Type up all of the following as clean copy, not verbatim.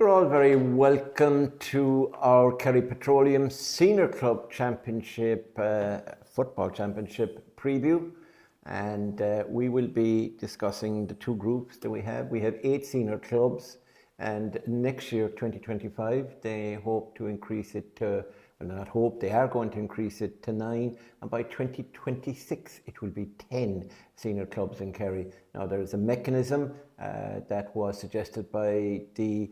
You're all very welcome to our Kerry Petroleum Senior Club Championship, Football Championship preview. And we will be discussing the two groups that we have. We have 8 senior clubs, and next year, 2025, they hope to increase it to, well, not hope, they are going to increase it to 9, and by 2026 it will be 10 senior clubs in Kerry. Now there is a mechanism that was suggested by the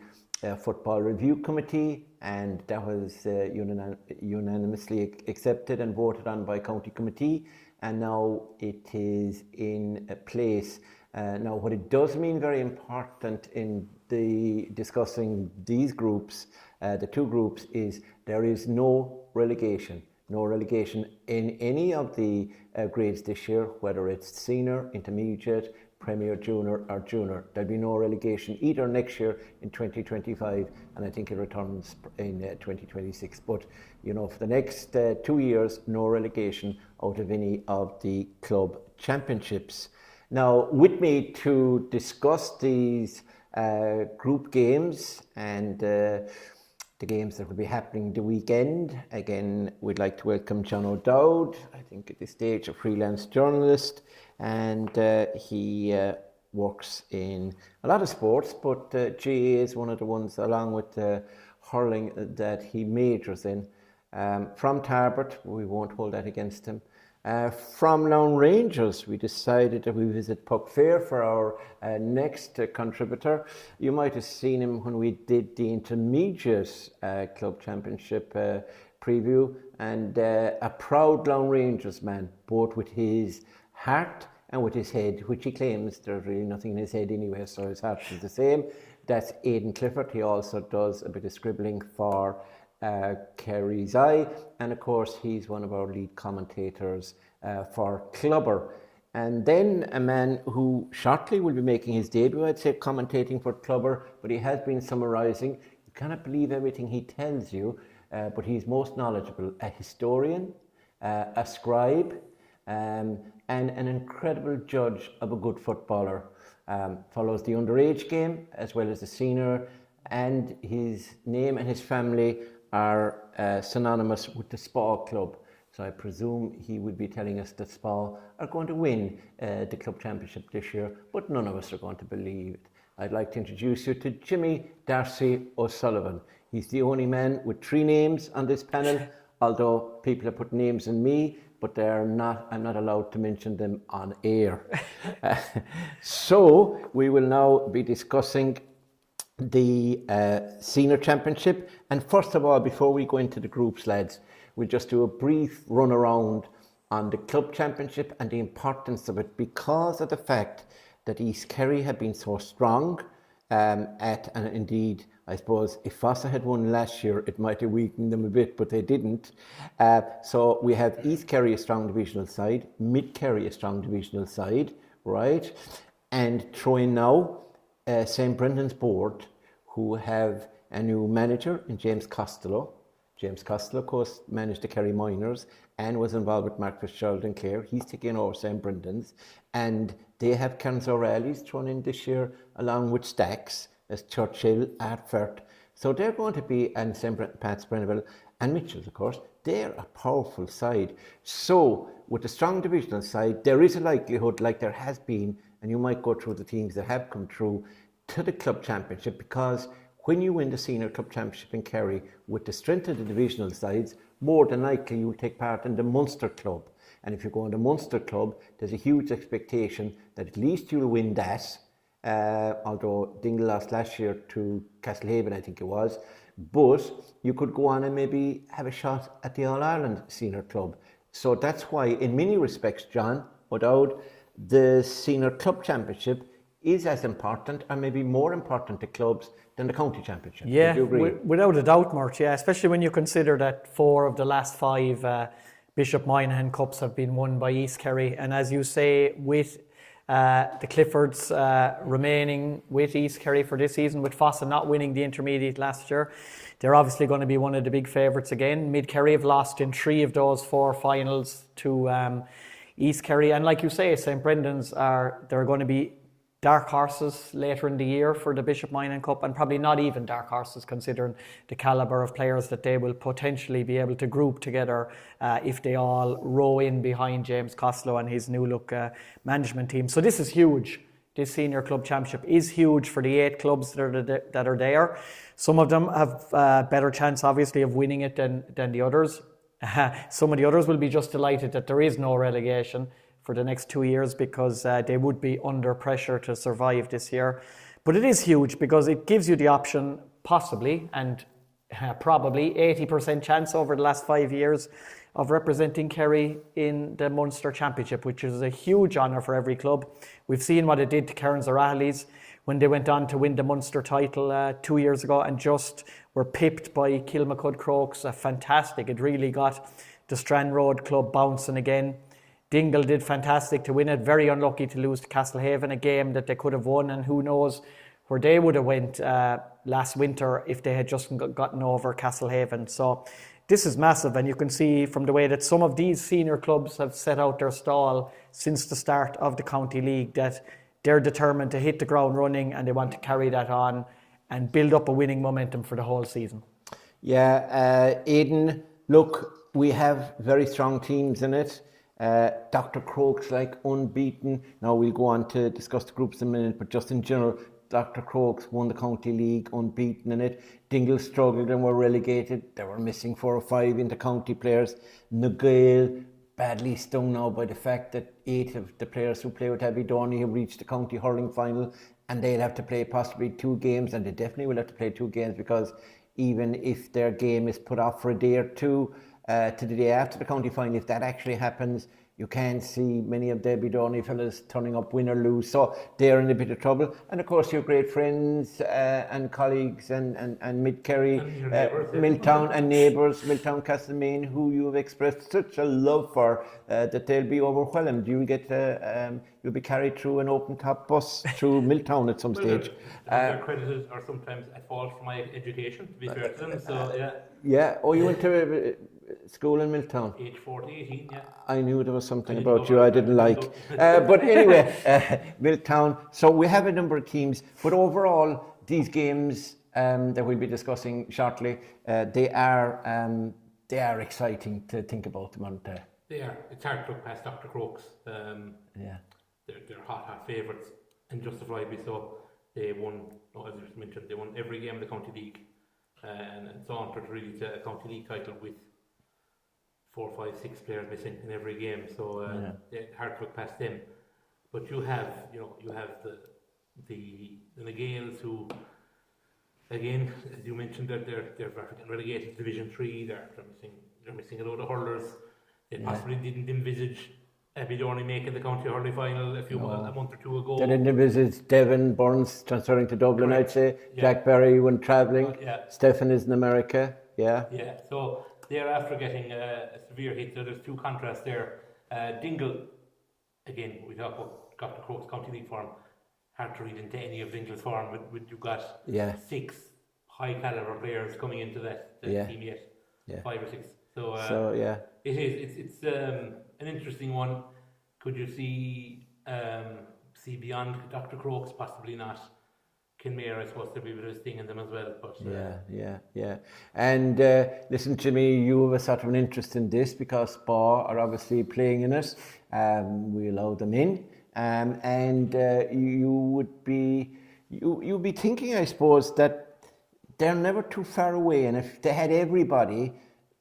Football Review Committee, and that was unanimously accepted and voted on by County Committee, and now it is in place. Now what it does mean, very important in the discussing these groups, the two groups, is there is no relegation in any of the grades this year, whether it's senior, intermediate, Premier, Junior or Junior. There'll be no relegation either next year in 2025, and I think it returns in 2026. But you know, for the next 2 years, no relegation out of any of the club championships. Now, with me to discuss these group games and the games that will be happening the weekend, again, we'd like to welcome John O'Dowd, I think at this stage a freelance journalist, and he works in a lot of sports, but GAA is one of the ones, along with hurling, that he majors in. From Tarbert, we won't hold that against him. From Lone Rangers, we decided that we visit Puck Fair for our next contributor. You might have seen him when we did the Intermediate Club Championship preview, and a proud Lone Rangers man, both with his heart and with his head, which he claims there's really nothing in his head anyway, so his heart is the same. That's Aidan Clifford. He also does a bit of scribbling for Kerry's Eye, and of course he's one of our lead commentators for Clubber. And then a man who shortly will be making his debut, I'd say, commentating for Clubber, but he has been summarising. You cannot believe everything he tells you, but he's most knowledgeable. A historian, a scribe, and an incredible judge of a good footballer. Follows the underage game as well as the senior, and his name and his family are synonymous with the SPA club. So I presume he would be telling us that SPA are going to win the club championship this year, but none of us are going to believe it. I'd like to introduce you to Jimmy Darcy O'Sullivan. He's the only man with 3 names on this panel, although people have put names in me, but I'm not allowed to mention them on air. So we will now be discussing the senior championship, and first of all, before we go into the groups, lads, we'll just do a brief run around on the club championship and the importance of it, because of the fact that East Kerry have been so strong and indeed, I suppose if Fossa had won last year, it might have weakened them a bit, but they didn't. So we have East Kerry, a strong divisional side, Mid Kerry, a strong divisional side, right? And throw in now St. Brendan's board, who have a new manager in James Costello. James Costello, of course, managed the Kerry Miners and was involved with Mark Fitzgerald and Clare. He's taking over St. Brendan's, and they have Cairns O'Reilly's thrown in this year, along with Stacks, as Churchill, Artfert. So they're going to be, and Pat's Brenneville and Mitchell's, of course, they're a powerful side. So with the strong divisional side, there is a likelihood, like there has been, and you might go through the teams that have come through to the club championship, because when you win the senior club championship in Kerry with the strength of the divisional sides, more than likely you'll take part in the Munster club. And if you go in the Munster club, there's a huge expectation that at least you'll win that. Although Dingle lost last year to Castlehaven, I think it was, but you could go on and maybe have a shot at the All-Ireland Senior Club. So that's why, in many respects, John O'Dowd, the Senior Club Championship is as important, or maybe more important to clubs than the County Championship. Yeah, would you agree? Without a doubt, Mort, yeah, especially when you consider that 4 of the last 5 Bishop Moynihan Cups have been won by East Kerry, and as you say, with the Cliffords remaining with East Kerry for this season, with Fossa not winning the intermediate last year, they're obviously going to be one of the big favourites again. Mid Kerry have lost in 3 of those 4 finals to East Kerry, and like you say, St. Brendan's they're going to be dark horses later in the year for the Bishop Moynihan Cup, and probably not even dark horses considering the calibre of players that they will potentially be able to group together if they all row in behind James Costello and his new look management team. So this is huge. This senior club championship is huge for the 8 clubs that are there. Some of them have a better chance, obviously, of winning it than the others. Some of the others will be just delighted that there is no relegation for the next 2 years, because they would be under pressure to survive this year. But it is huge because it gives you the option, possibly, and probably 80% chance over the last 5 years of representing Kerry in the Munster Championship, which is a huge honour for every club. We've seen what it did to Cairns O'Rahilly's when they went on to win the Munster title 2 years ago and just were pipped by Kilmacud Crokes. Fantastic. It really got the Strand Road club bouncing again. Dingle did fantastic to win it. Very unlucky to lose to Castlehaven, a game that they could have won, and who knows where they would have went last winter if they had just gotten over Castlehaven. So this is massive, and you can see from the way that some of these senior clubs have set out their stall since the start of the County League that they're determined to hit the ground running, and they want to carry that on and build up a winning momentum for the whole season. Yeah, Aidan, look, we have very strong teams in it. Dr. Crokes unbeaten. Now we'll go on to discuss the groups in a minute, but just in general, Dr. Crokes won the County League unbeaten in it. Dingle struggled and were relegated. They were missing 4 or 5 inter-county players. Nagale badly stung now by the fact that 8 of the players who play with Abbeydorney have reached the county hurling final, and they'll have to play possibly 2 games, and they definitely will have to play 2 games, because even if their game is put off for a day or two to the day after the county final, if that actually happens, you can see many of the Abbeydorney fellas turning up, win or lose. So they're in a bit of trouble. And of course, your great friends and colleagues and Mid-Kerry, Milltown and neighbours, Milltown Castlemaine, who you have expressed such a love for, that they'll be overwhelmed. You'll be carried through an open-top bus through Milltown at some stage. They're credited or sometimes at fault for my education, to be fair to them. So yeah. Yeah. Oh, you went to school in Milltown? Age 40, 18, yeah. I knew there was something about you I didn't like. But anyway, Milltown. So we have a number of teams, but overall, these games that we'll be discussing shortly, they are exciting to think about them, aren't they? They are. It's hard to look past Dr. Crokes. Yeah. They're hot favourites, and justifiably so. They won, as you mentioned, they won every game of the County League, and sauntered really to a County League title with 4, 5, 6 players missing in every game. So it's hard to look past them. But you have the Nagales, who, again, as you mentioned, they're relegated to Division 3. They're missing a load of hurlers. They possibly didn't envisage Abbeydorney making the county hurling final a month or 2 ago. They didn't envisage Devon Burns transferring to Dublin, Correct. I'd say. Yeah. Jack Barry went travelling. Stephen is in America. Yeah. So they're after getting a severe hit. So there's 2 contrasts there. Dingle, again, we talk about Dr. Crokes County League form. Hard to read into any of Dingle's form, but you've got 6 high caliber players coming into that team yet. 5 or 6. So it's an interesting one. Could you see beyond Dr. Crokes? Possibly not. Kinmare, I suppose, there'll be a bit of a sting in them as well. But yeah. And listen to me, you have a sort of an interest in this because Spa are obviously playing in it. We allow them in, and you'd be thinking, I suppose, that they're never too far away, and if they had everybody,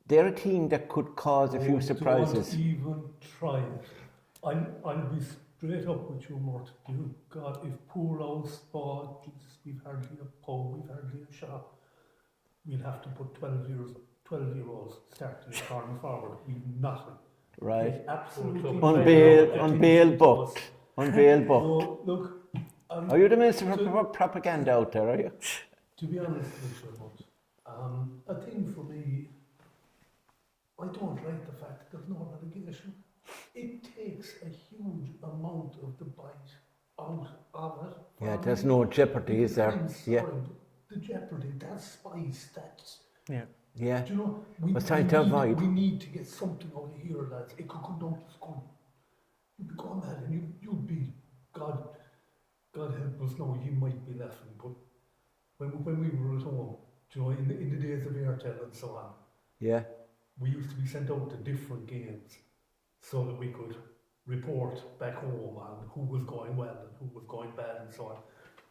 they're a team that could cause a few surprises. Don't even try it. I'll be straight up with you, Mort. Dear God, if poor old Spa, Jesus, we've hardly a pub, we've hardly a shop, we'll have to put 12-year-olds starting the corner forward. We've nothing. Right. Absolutely. Unbail booked. So, look. Are you the minister for propaganda out there, are you? To be honest with you, Mort, a thing for me, I don't like the fact that there's no relegation. It takes a huge amount of the bite out of it. Yeah, there's no jeopardy, is there? The jeopardy, that spice, that's... Yeah. Do you know, we need to get something out of here, lads. It could come down to school. You'd be going mad and you'd be, God help just now you might be laughing, but when we were at home, you know, in the days of Airtel and so on, Yeah. we used to be sent out to different games so that we could report back home on who was going well and who was going bad and so on.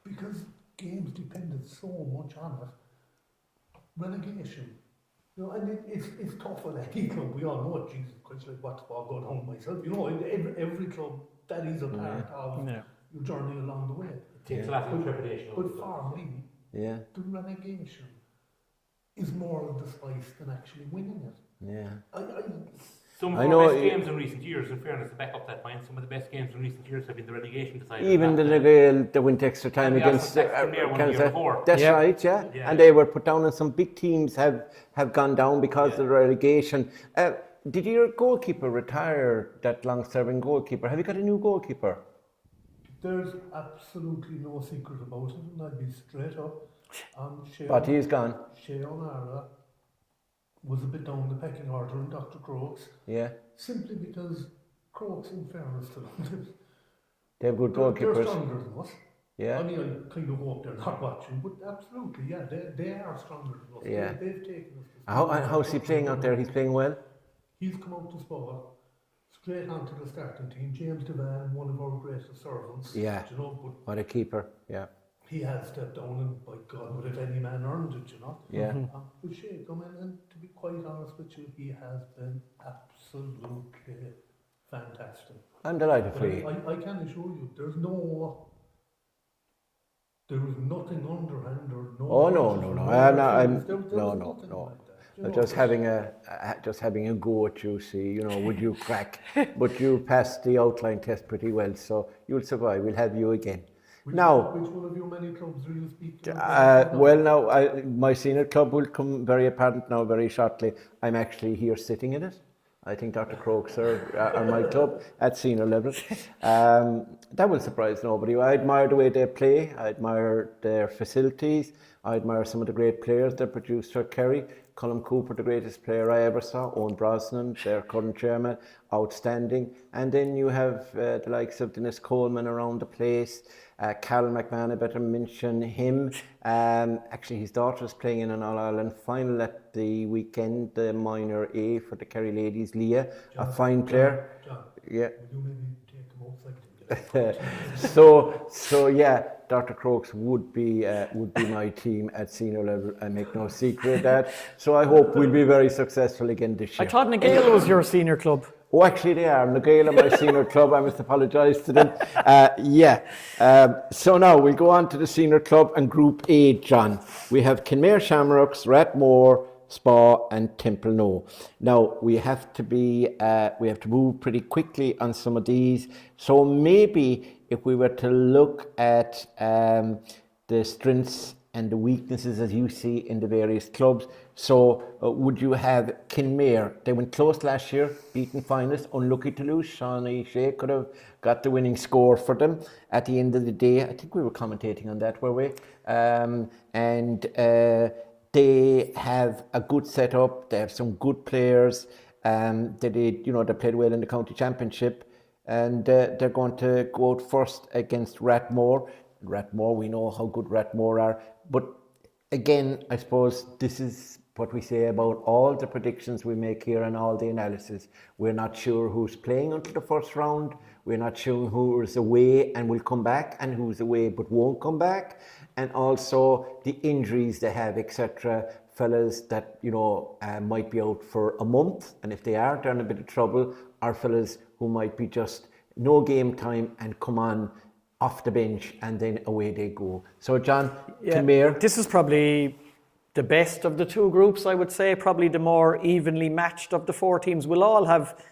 Because games depended so much on it. Relegation. You know, and it's tough at any club. We all know it. Jesus Christ, like what's all going on myself. You know, in every club, that is a part of your journey along the way. It takes a lot of trepidation. But for me, the relegation is more of the spice than actually winning it. Yeah. Some of our best games in recent years, in fairness, to back up that point, some of the best games in recent years have been the relegation decided. Even the Nagale, the went extra time against That's right, yeah. And they were put down, and some big teams have gone down because of the relegation. Did your goalkeeper retire, that long-serving goalkeeper? Have you got a new goalkeeper? There's absolutely no secret about it, and I'd be straight up. But he's gone. Shea O'Nara was a bit down the pecking order in Dr. Crokes. Yeah. Simply because Crokes, in fairness to them, they have good goalkeepers. They're stronger than us. Yeah. I mean, I kind of hope they're not watching, but absolutely, yeah, they are stronger than us. Yeah. They've taken us to How's he playing out there? He's playing well? He's come out to spot, straight onto the starting team. James Devan, one of our greatest servants. Yeah. You know, but what a keeper, yeah. He has stepped down, and by God, would if any man earned it, you know. Yeah. But Shea, come in, and to be quite honest with you, he has been absolutely fantastic. I'm delighted for you. I can assure you, there was nothing underhand or no. Oh no. Just having a go at you, see, you know, would you crack? But you passed the outline test pretty well, so you'll survive. We'll have you again. Which one of your many clubs will you speak to? My senior club will come very apparent now very shortly. I'm actually here sitting in it. I think Dr. Crokes are my club at senior level. That will surprise nobody. I admire the way they play. I admire their facilities. I admire some of the great players they produced for Kerry. Colm Cooper, the greatest player I ever saw. Owen Brosnan, their current chairman, outstanding. And then you have the likes of Dennis Coleman around the place. Carol McMahon, I better mention him. Actually, his daughter is playing in an All-Ireland final at the weekend, the minor A for the Kerry ladies. Leah, a fine player. John, yeah. Will you maybe take him outside? So yeah, Dr. Crokes would be my team at senior level. I make no secret of that. So I hope we'll be very successful again this year. I thought Nagale was your senior club. Oh, actually they are. Nagale are my senior club. I must apologise to them. So now we'll go on to the senior club and Group A, John. We have Kenmare Shamrocks, Rathmore, Spa and Templenoe. Now we have to move pretty quickly on some of these. So maybe if we were to look at the strengths and the weaknesses as you see in the various clubs. So would you have Kenmare? They went close last year, beaten finalists, unlucky to lose. Shawnee Shea could have got the winning score for them. At the end of the day, I think we were commentating on that, were we? They have a good setup. They have some good players. They played well in the county championship, and they're going to go out first against Rathmore. Rathmore, we know how good Rathmore are, but again, I suppose this is what we say about all the predictions we make here and all the analysis. We're not sure who's playing until the first round. We're not sure who's away and will come back and who's away but won't come back. And also the injuries they have, etc. Fellas that, might be out for a month. And if they are, they're in a bit of trouble. Or fellas who might be just no game time and come on off the bench and then away they go. So John, Kenmare. This is probably the best of the two groups, I would say. Probably the more evenly matched of the four teams. We'll all have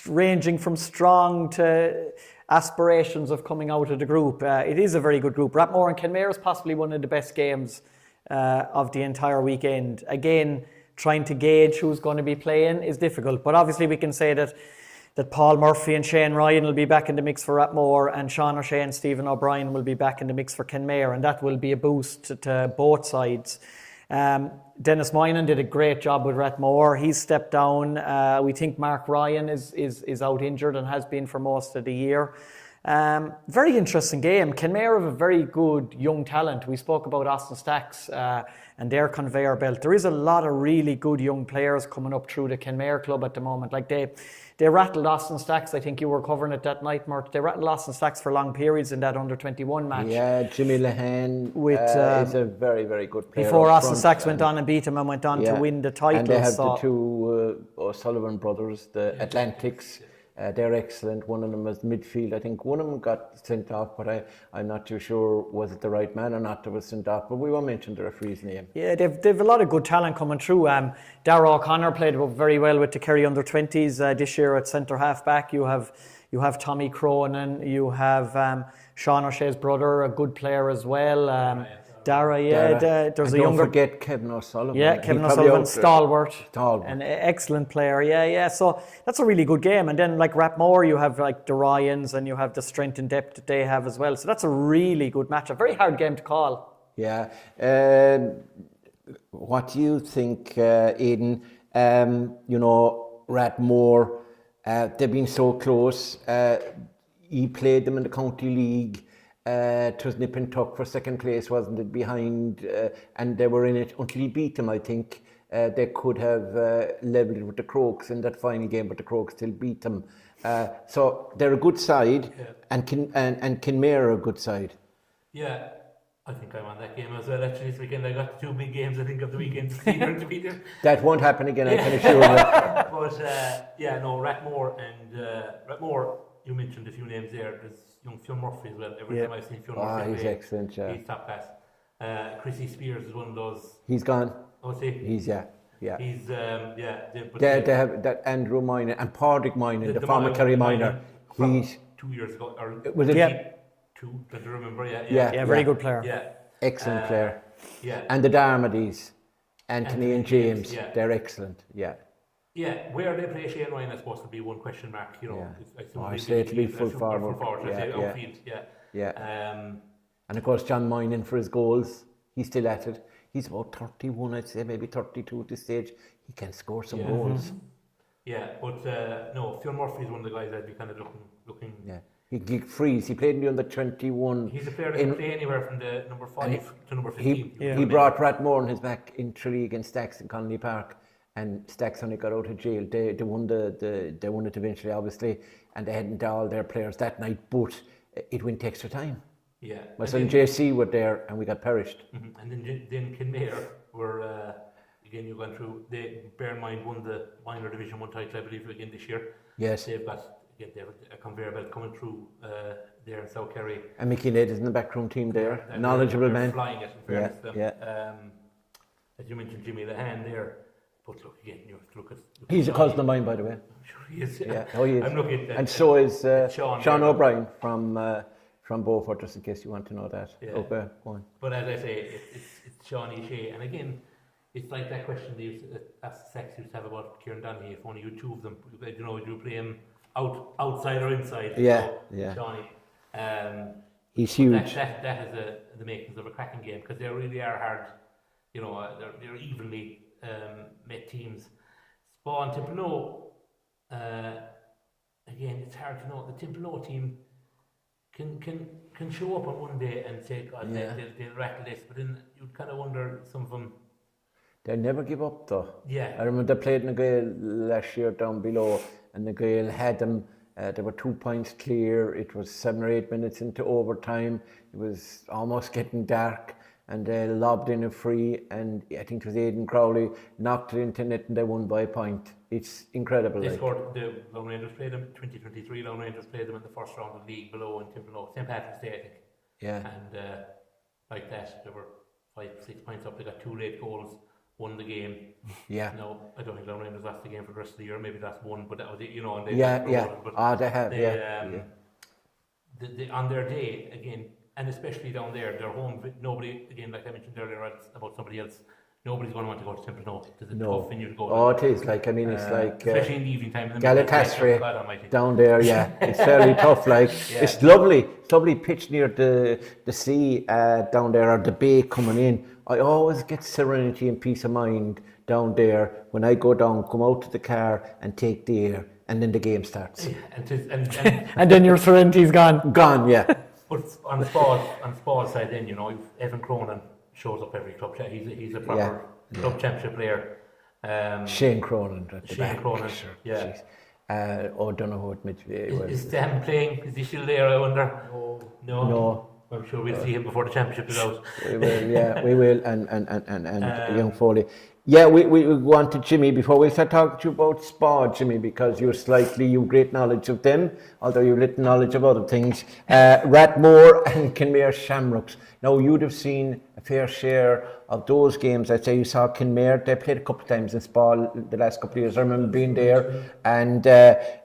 ranging from strong to aspirations of coming out of the group. It is a very good group. Rathmore and Kenmare is possibly one of the best games of the entire weekend. Again, trying to gauge who's going to be playing is difficult, but obviously we can say that Paul Murphy and Shane Ryan will be back in the mix for Rathmore, and Sean O'Shea and Stephen O'Brien will be back in the mix for Kenmare, and that will be a boost to both sides. Dennis Moynihan did a great job with Rathmore. He's stepped down. We think Mark Ryan is out injured and has been for most of the year. Very interesting game. Kenmare have a very good young talent. We spoke about Austin Stacks and their conveyor belt. There is a lot of really good young players coming up through the Kenmare club at the moment. Like they rattled Austin Stacks. I think you were covering it that night, Mort. They rattled Austin Stacks for long periods in that under-21 match. Yeah, Jimmy Lehane is a very, very good player. Before Austin Stacks went on and beat him and went on to win the title. And they have the two O'Sullivan brothers, the Atlantics. They're excellent. One of them was midfield. I think one of them got sent off, but I'm not too sure was it the right man or not that was sent off. But we won't mention the referee's name. Yeah, they've a lot of good talent coming through. Darragh O'Connor played very well with the Kerry under-20s this year at centre half back. You have Tommy Cronin. You have Sean O'Shea's brother, a good player as well. Dara, there's a younger. Don't forget Kevin O'Sullivan. Yeah, Kevin O'Sullivan, stalwart, an excellent player. Yeah. So that's a really good game. And then like Rapmore, you have like the Ryans, and you have the strength and depth that they have as well. So that's a really good match. A very hard game to call. Yeah. What do you think, Aidan? Rapmore, they've been so close. He played them in the county league. It was nip and tuck for second place, wasn't it, behind, and they were in it until he beat them, I think. They could have levelled with the Crokes in that final game, but the Crokes still beat them. So they're a good side, and Kenmare are a good side. Yeah, I think I'm on that game as well. Actually, this weekend I got two big games, I think, of the weekend to beat them. That won't happen again, I can assure you. But Rapmore, you mentioned a few names there. There's young Phil Muprhy as well. Every time I've seen Phil Muprhy he's excellent, he's top class. Chrissy Spears is one of those. He's gone. Oh, see? He's, He's, they have that Andrew Minor and Pádraig Minor, the former Kerry Minor. He's 2 years ago. Or was it? Two, don't you remember? Yeah, very good player. Yeah. Excellent player. Yeah. And the Darmodys, Anthony and James, they're excellent. Yeah. Yeah, where they play Shane Ryan is supposed to be one question mark, you know. I say to be full forward. Outfield. And of course, John Moynihan for his goals, he's still at it. He's about 31, I'd say, maybe 32 at this stage. He can score some goals. Yeah, but no, Phil Muprhy is one of the guys I'd be kind of looking. Yeah, he can freeze. He played in the under 21. He's a player that can play anywhere from the number 5 to number 15. He brought Rathmore on his back in Tralee against Stacks in Connolly Park. And Stacks only got out of jail. They won they won it eventually, obviously, and they hadn't all their players that night, but it went extra time. Yeah. My son JC were there, and we got perished. Mm-hmm. And then Kenmare were again. You've gone through. They bear in mind won the minor Division 1 title, I believe, again this year. Yes. They've got a conveyor belt coming through there in South Kerry. And Mickey Ned is in the backroom team there, knowledgeable man. Flying it, in fairness to them. Yeah. As you mentioned, Jimmy Lehane there. But look again, you have to look at. He's a cousin of mine, by the way. I'm sure he is. Yeah, he is. I'm looking at that. And so is Sean O'Brien from Beaufort, just in case you want to know that. Yeah. Okay, go on. But as I say, it's Sean O'Shea, and again, it's like that question they used to ask Sex used to have about Kieran Donaghy. If only you two of them, you know, you play him outside or inside. Yeah, so, yeah. Shawnee. He's huge. That has the makings of a cracking game because they really are hard. You know, they're evenly met teams. Spawn, Timpano, again, it's hard to know. The Timpano team can show up on one day and say, God, they'll rattle this, but then you'd kind of wonder, some of them. They never give up, though. Yeah. I remember they played in the Gael last year down below, and the Gael had them. They were 2 points clear. It was 7 or 8 minutes into overtime. It was almost getting dark. And they lobbed in a free, and I think it was Aidan Crowley knocked it into net, and they won by a point. It's incredible. They scored. The Lone Rangers played them 2023. Lone Rangers played them in the first round of the league below in Timpano, St Patrick's Day, I think. Yeah. And like that, they were 5-6 points up. They got 2 late goals, won the game. Yeah. No, I don't think Lone Rangers lost the game for the rest of the year. Maybe that's one, but that was it. You know. And they they have. They, on their day again. And especially down there, they're home. Nobody, again, like I mentioned earlier about somebody else, nobody's going to want to go to Timpano. It's a tough venue to go to. Oh, it is. Like, I mean, it's like especially in the evening time. Galatasaray down there, yeah. It's fairly tough. Like, it's lovely. It's lovely pitch near the sea down there, or the bay coming in. I always get serenity and peace of mind down there when I go down, come out to the car and take the air and then the game starts. And then your serenity gone. Gone, yeah. But on Spall's side, then if Evan Cronin shows up every club. He's a proper club championship player. Shane Cronin at the Shane back. Cronin, Sure, yeah. Don't know who it might be. Is Dan playing? Is he still there? I wonder. No. I'm sure we'll see him before the championship is out. We will, yeah, we will, and young Foley. Yeah, we go on to Jimmy before we start talking to you about Spa, Jimmy, because you've great knowledge of them, although you've little knowledge of other things. Rathmore and Kinmare Shamrocks. Now, you'd have seen a fair share of those games. I'd say you saw Kinmare, they played a couple of times in Spa the last couple of years. I remember being there, and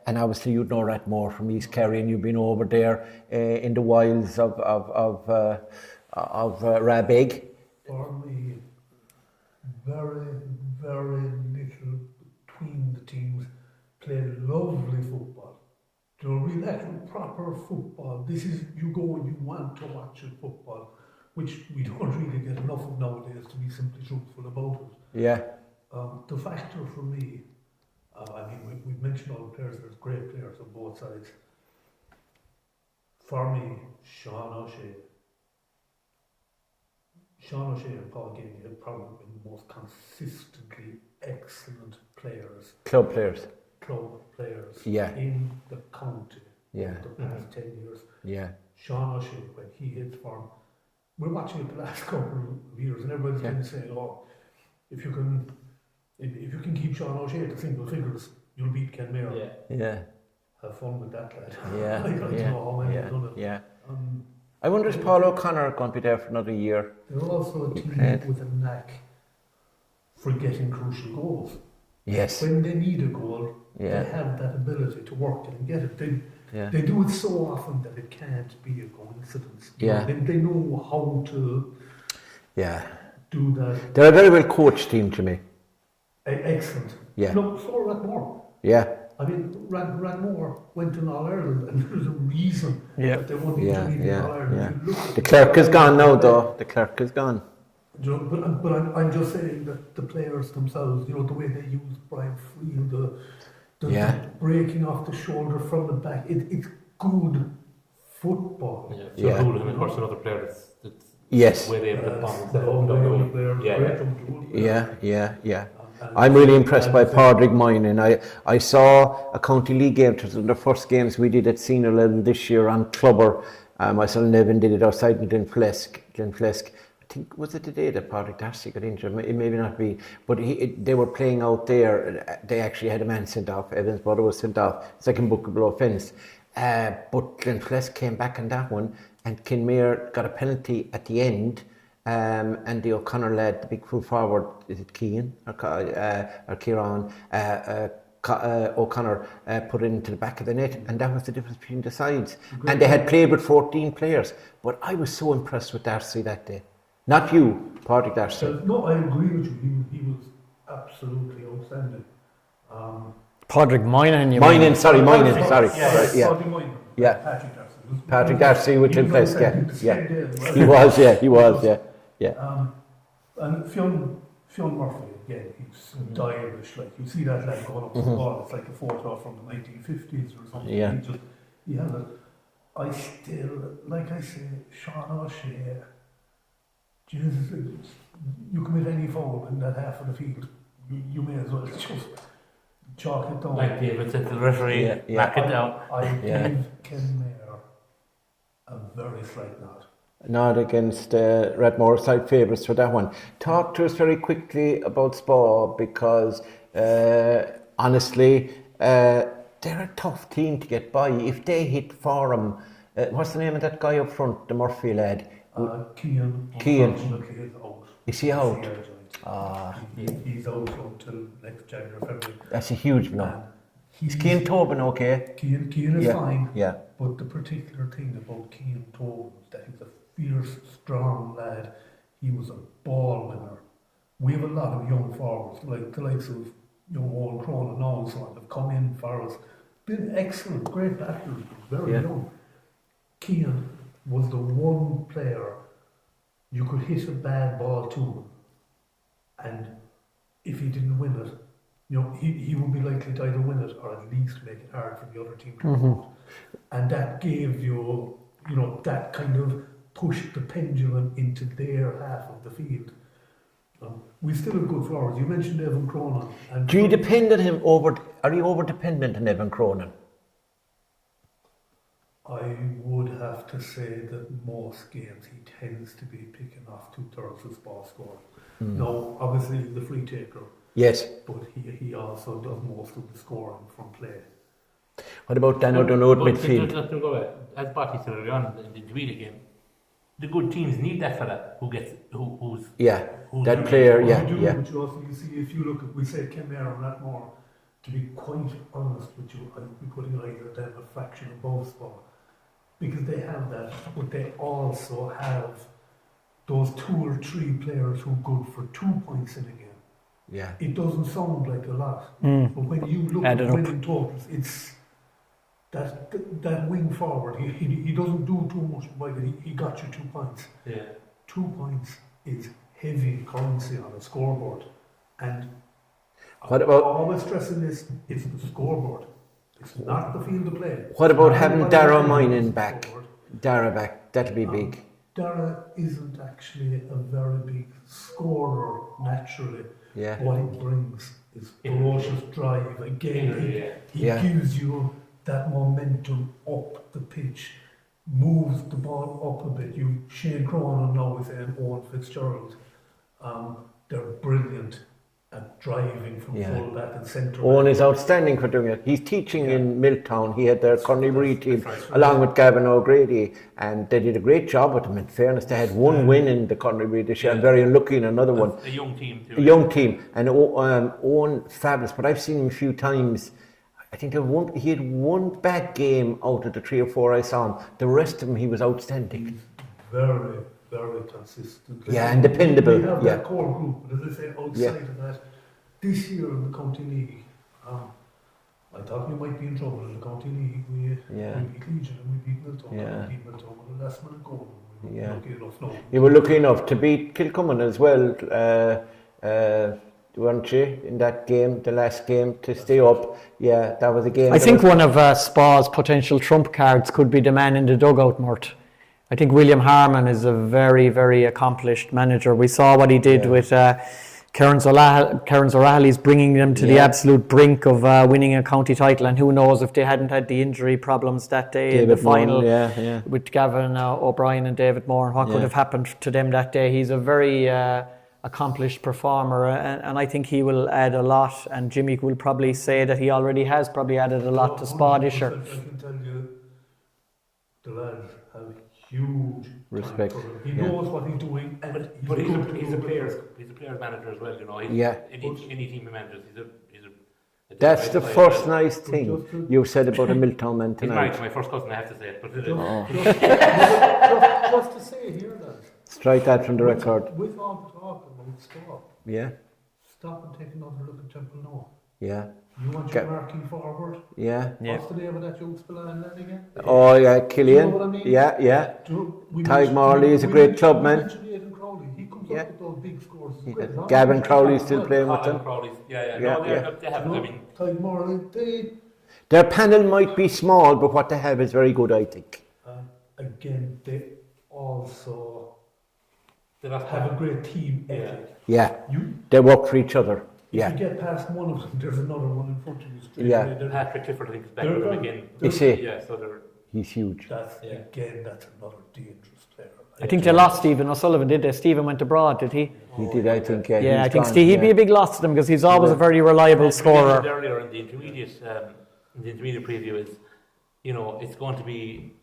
obviously you'd know Rathmore from East Kerry, and you've been over there in the wilds of Rabig. For me, very, very little between the teams. Played lovely football. Real actual proper football. This is, you go and you want to watch it football, which we don't really get enough of nowadays, to be simply truthful about it. Yeah. The factor for me, we've mentioned all the players, there's great players on both sides. For me, Sean O'Shea and Paul Ganey have probably been the most consistently excellent players. Club players. Yeah. In the county. Yeah. The past 10 years. Yeah. Sean O'Shea, when he hits form, we're watching it the last couple of years, and everybody's kind of saying, if you can keep Sean O'Shea to single figures, you'll beat Kenmare. Yeah. Have fun with that, lad. Yeah. I don't know how many have done it. Yeah. I wonder is Paul O'Connor going to be there for another year? They're also a team with a knack for getting crucial goals. Yes. When they need a goal, they have that ability to work it and get it. They do it so often that it can't be a coincidence. Yeah. They know how to do that. They're a very well coached team, to me. Excellent. Yeah. No, so Rathmore. Yeah. I mean, Rathmore went to All Ireland, and there's a reason that they won the All Ireland. The clerk is gone now, though. The clerk is gone. But I'm just saying that the players themselves, the way they use Brian Friel, the breaking off the shoulder from the back, it's good football. Yeah. So Houlihan, of course, another player yes. Where they have the Yeah. I'm really impressed by Padraig Moynihan. I saw a county league game. It was one of the first games we did at senior level this year on Clubber. Myself and Nevin did it outside in Glenflesk. I think, was it the day that Patrick Darcy got injured? It maybe not be, but they were playing out there. They actually had a man sent off. Evan's brother was sent off, second bookable offence. But Glenflesk came back on that one, and Kinmare got a penalty at the end. And the O'Connor lad, the big full forward, is it Keane or Kieran? O'Connor put it into the back of the net, and that was the difference between the sides. And they had played with 14 players. But I was so impressed with Darcy that day. Not you, Patrick Darcy. No, I agree with you. He was absolutely outstanding. Padraig Moynihan. Moynihan, sorry. Patrick Darcy with Glenflesk, He was. And Fionn Murphy, again, he's stylish. Like, you see that lad going up to the ball, it's like a photo from the 1950s or something. Yeah. He has it. I still, like I say, Sean O'Shea, Jesus, you commit any foul in that half of the field, you may as well just chalk it down. Like David said to the referee, back it down. I give Kenmare a very slight nod. Nod against Rathmore, side favourites for that one. Talk to us very quickly about Spa, because honestly, they're a tough team to get by. If they hit Forum, what's the name of that guy up front, the Murphy lad? Keane. Unfortunately, is out. Is he out? He's out until next January, February. That's a huge blow. Is Keane Tobin okay? Keane is fine. Yeah. But the particular thing about Keane Tobin is that he's a fierce, strong lad. He was a ball winner. We have a lot of young forwards, like the likes of Owen Cronin and all so on, have come in for us. Been excellent, great batters, very young. Keane was the one player you could hit a bad ball to him, and if he didn't win it, you know, he would be likely to either win it or at least make it hard for the other team to promote. And that gave you, you know, that kind of pushed the pendulum into their half of the field. We still have good forwards. You mentioned Evan Cronin. And Do you depend on him over? Are you over dependent on Evan Cronin? I would have to say that most games he tends to be picking off 2/3 his ball score. Now, obviously, the free taker. Yes. But he also does most of the scoring from play. What about Dan O'Donoghue at midfield? Just to go back, as Barty said earlier on in the Dewey game, the good teams need that fella who's that player, But yeah. But you also, you see, if you look at, we say Kemmer and that more, to be quite honest with you, I'd be putting either them a fraction above Spa. Because they have that, but they also have those 2 or 3 players who are good for 2 points in a game. Yeah. It doesn't sound like a lot, but when you look at winning totals, it's that wing forward. He doesn't do too much, but he got you 2 points. Yeah. 2 points is heavy currency on a scoreboard, and What about always stressing this: it's the scoreboard. It's not the field of play. what about Not having everybody Dara plays Moynihan the back? scoreboard. Dara back, that'll be big. Dara isn't actually a very big scorer naturally. Yeah. What he brings is ferocious drive. Again, he Yeah. gives you that momentum up the pitch, moves the ball up a bit. You Shane Cronin now with Owen Fitzgerald. They're brilliant at driving from full back and centre. Owen is outstanding for doing it. He's teaching in Milltown. He had their Conry team along with Gavin O'Grady, and they did a great job with him. In fairness, they had one win in the Conry this year, and very unlucky in another one. A young team too. A young team, and Owen fabulous. But I've seen him a few times. I think he had one bad game out of the 3 or 4 I saw him. The rest of them, he was outstanding. Very, very consistent. Yeah, and dependable. We have Yeah. that core group, but as I say, outside of that, this year in the County League, I thought we might be in trouble in the County League. We beat Legion and we beat Milltown. Yeah. We beat Milltown with a last minute goal. We were lucky enough now. You were lucky enough to beat Kilcummin as well, weren't you, in that game, the last game, to stay up. Yeah, that was a game. I think one of Spa's potential trump cards could be the man in the dugout, Mort. I think William Harman is a very, very accomplished manager. We saw what he did with Kearns O'Reilly's bringing them to the absolute brink of winning a county title, and who knows if they hadn't had the injury problems that day in the final with Gavin O'Brien and David Moore, and what could have happened to them that day. He's a very accomplished performer, and I think he will add a lot, and Jimmy will probably say that he already has probably added a lot to Spa this year. I can tell you, the lads have huge respect. time for him. He knows what he's doing, and But he's a player's manager as well, you know. Any team he manages, he's a That's the first nice thing you said about a Milltown man He's married tonight. to my first cousin, I have to say it. But just to say here, lads, Strike that from the record. with all the talk about stop, Yeah, stop and take another look at Temple now. yeah, You want your marking forward? yeah. What's the name of that young fella in that again? Oh yeah, Killian. Do you know what I mean? Yeah. We Tyg mentioned- Morley is a we great mentioned- club we man. mentioned Aidan Crowley. He comes up with those big scores. It's great. Not Gavin much Crowley's as still well. playing with Colin them. Crowley's, they have, I mean, Tyg Morley, Their panel might be small, but what they have is very good, I think. again, they also they have have a great team ethic. Yeah, You, they work for each other. if Yeah, you get past one of them, there's another one in front of you straight Yeah. away. Patrick Clifford, I think, is back They're with them very- again. is he? Yeah, so they're. He's huge. That's another dangerous player. I think they lost Stephen O'Sullivan, did they? Stephen went abroad, did he? He did, I think. Yeah, I he's think gone, he'd be a big loss to them because he's always a very reliable As we mentioned scorer. earlier in the intermediate preview is, you know, it's going to be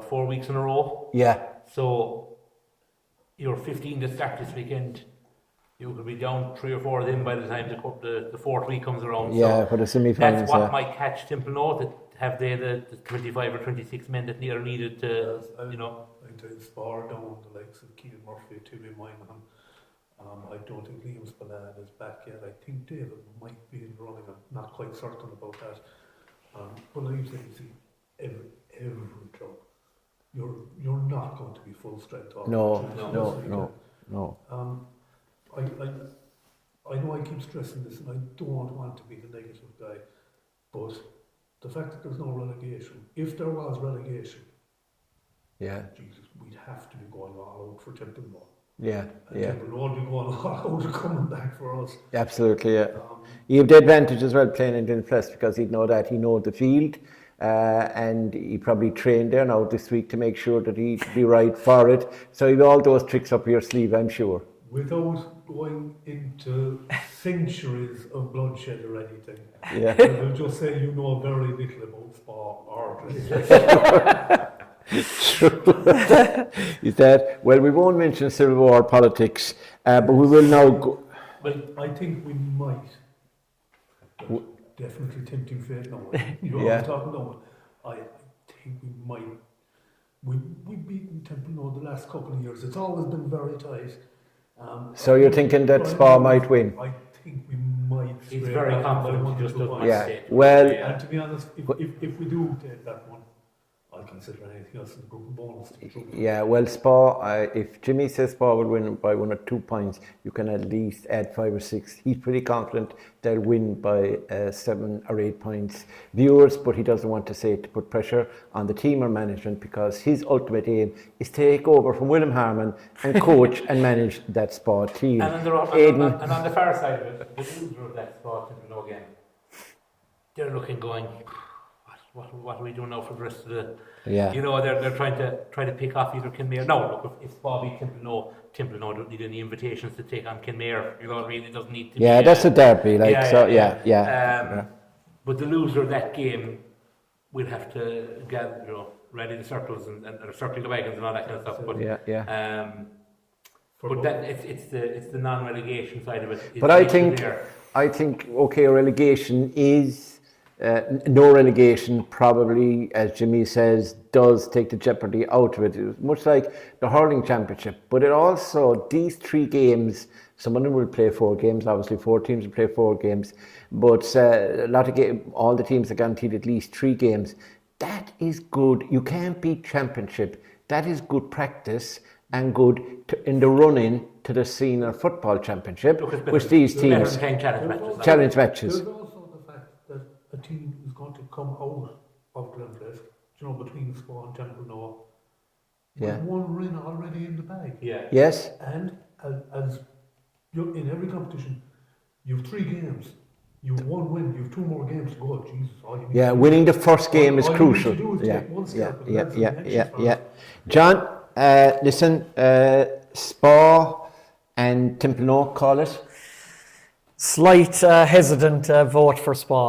4 weeks in a row. Yeah, So you're 15 to start this weekend. You could be down 3 or 4 of them by the time the fourth week comes around. yeah, So for the semi-finals. that's what might catch Temple North. That have they the 25 or 26 men that are needed to, you know. I think Spar down the likes of Keane Murphy, Tilly Moynihan. I don't think Liam Spillane is back yet. I think David might be in the running. I'm not quite certain about that. But I see every club, you're not going to be full strength. No. I know I keep stressing this, and I don't want to be the negative guy, but the fact that there's no relegation, if there was relegation, Yeah, Jesus, we'd have to be going all out for Templemoor. yeah, And yeah. Templemoor would be going all out coming back for us. Absolutely, yeah. Um, You have the advantage as well playing in Dinfless because he'd know that, he know the field, and he probably trained there now this week to make sure that he'd be right for it. So you've all those tricks up your sleeve, I'm sure. without going into centuries of bloodshed or anything, Yeah. I will just say you know very little about Spa or Dress. Is that, well, we won't mention Civil War politics, but we will now go. Well, I think we might. Definitely tempting fate now. You're Yeah. always talking now, but I think we might. We've beaten Temple the last couple of years. It's always been very tight. So you're thinking that Spa might win? I think we might. He's scrape very that confident, one he just or two doesn't points. Yeah, well, And to be honest, if we do take that one, I'll consider anything else in the group of bonus. To be true. yeah, well, Spa, if Jimmy says Spa will win by 1 or 2 points, you can at least add 5 or 6. He's pretty confident they'll win by 7 or 8 points. Viewers, but he doesn't want to say it to put pressure on the team or management because his ultimate aim is to take over from William Harmon and coach and manage that Spa team. And on Aidan. and on the far side of it, the loser of that spot, again, they're looking going, what are we doing now for the rest of the... Yeah. You know, they're trying to pick off either Kinmare. No, look, if Bobby Timplenoe don't need any invitations to take on Kinmare. You know, it really doesn't need to Yeah, be... that's a derby, like, yeah. But the loser of that game will have to get, ready the circles and circle the wagons and all that kind of stuff. But, but that it's the non-relegation side of it. But I think, okay, relegation is... no relegation probably, as Jimmy says, does take the jeopardy out of it. It's much like the hurling championship, but it also, these 3 games, some of them will play 4 games, obviously 4 teams will play 4 games, but a lot of all the teams are guaranteed at least 3 games. That is good. You can't beat championship. That is good practice and good in the run-in to the senior football championship, which these teams... Challenge matches. There's also the fact that a team is going to come out of Glenflesk, between Spa and Templemoor, with 1 win already in the bag. Yeah. Yes. And as you're in every competition, you have 3 games. You have 1 win. You have 2 more games to go. Jesus, winning the first game is crucial. All you need to do is take 1 step. Yeah. John, listen, Spa and Templemoor, call it. Slight hesitant vote for Spa.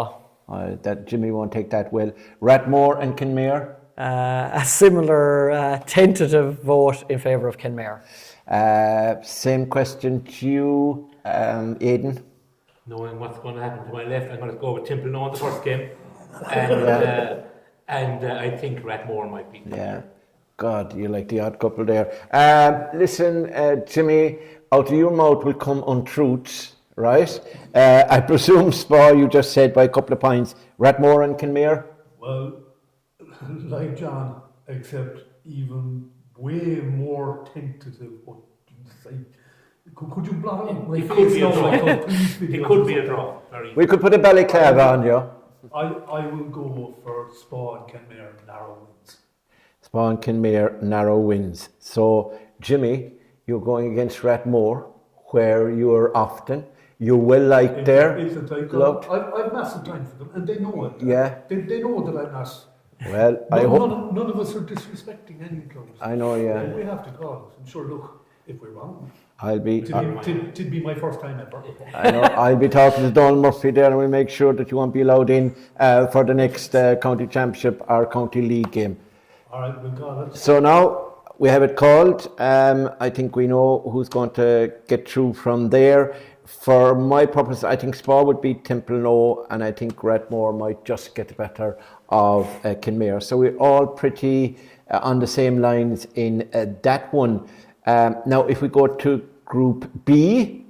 That Jimmy won't take that well. Ratmore and Kinmare? A similar tentative vote in favour of Kinmare. Same question to you, Aidan. Knowing what's going to happen to my left, I'm going to go with Timplenoe in the first game. And I think Ratmore might be. Yeah. God, you're like the odd couple there. Listen, Jimmy, out of your mouth will come untruths. Right? I presume Spa, you just said by a couple of points. Ratmore and Kinmare? Well, like John, except even way more tentative. Could you block it? It could be a draw. It could be a draw. We could put a balaclava on you. I will go for Spa and Kinmare narrow wins. Spa and Kinmare narrow wins. So, Jimmy, you're going against Ratmore, where you're often. You're well liked there. Look, I've massive time for them, and they know it. Yeah. They know that I'm not. Well, I hope. None of us are disrespecting any clubs. I know, yeah. And we have to call it. I'm sure, look, if we're wrong. I'll be. It'd be my first time ever. I know. I'll be talking to Donald Murphy there, and we'll make sure that you won't be allowed in for the next county championship or county league game. All right, we'll call it. So now we have it called. I think we know who's going to get through from there. For my purpose, I think Spa would beat Templemoor, and I think Ratmore might just get the better of Kinmare. So we're all pretty on the same lines in that one. Now, if we go to Group B,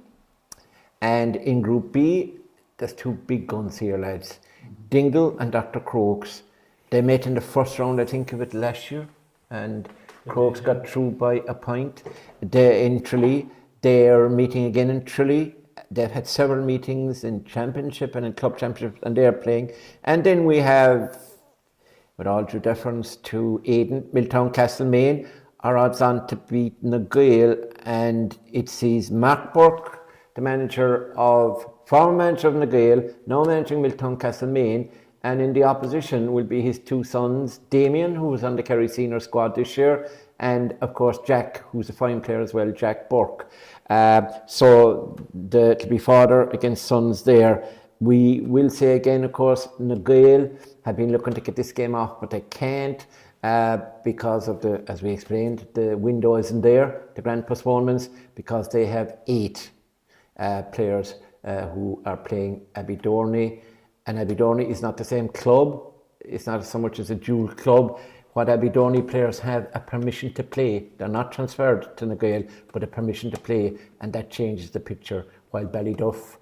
and in Group B, there's 2 big guns here, lads. Dingle and Dr. Crokes. They met in the first round, I think, of it last year, and Crokes got through by a point. They're in Tralee. They're meeting again in Tralee. they've had several meetings in championship and in club championship, and they're playing. And then we have, with all due deference to Aidan, Milltown Castlemaine are odds on to beat Gael, and it sees Mark Burke, the former manager of Gael, now managing Milltown Castlemaine, and in the opposition will be his two sons, Damien, who was on the Kerry senior squad this year, and of course Jack, who's a fine player as well, Jack Burke. So it'll be father against sons there. We will say again, of course, Gael have been looking to get this game off, but they can't because of as we explained, the window isn't there, the grand postponements, because they have 8 players who are playing Abbeydorney. And Abbeydorney is not the same club. It's not so much as a dual club. What Abbeydorney players have a permission to play. They're not transferred to Gael, but a permission to play, and that changes the picture. While Ballyduff,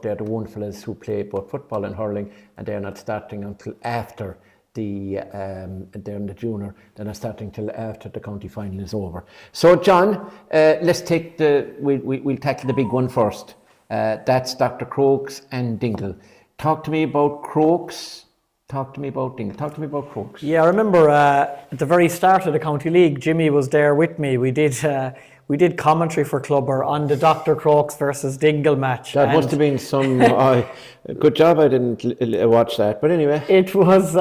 they're the one fellas who play both football and hurling, and they're not starting until after they're in the junior. They're not starting till after the county final is over. So, John, let's take we'll tackle the big one first. That's Dr. Crokes and Dingle. Talk to me about Crokes. Talk to me about Dingle. Talk to me about Crokes. Yeah, I remember at the very start of the County League, Jimmy was there with me. We did commentary for Clubber on the Dr. Crokes versus Dingle match. That must have been some good job. I didn't watch that, but anyway. It was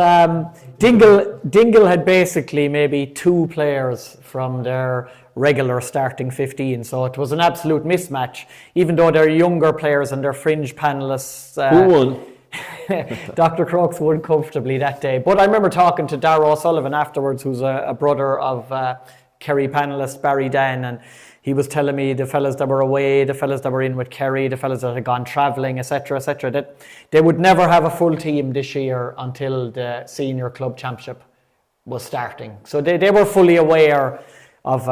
Dingle had basically maybe 2 players from their regular starting 15, so it was an absolute mismatch, even though they're younger players and they're fringe panelists. Who won? Dr. Crokes won comfortably that day. But I remember talking to Darragh O'Sullivan afterwards, who's a brother of Kerry panelist Barry Dan, and he was telling me the fellas that were away, the fellas that were in with Kerry, the fellas that had gone travelling, etc., that they would never have a full team this year until the senior club championship was starting. So they were fully aware of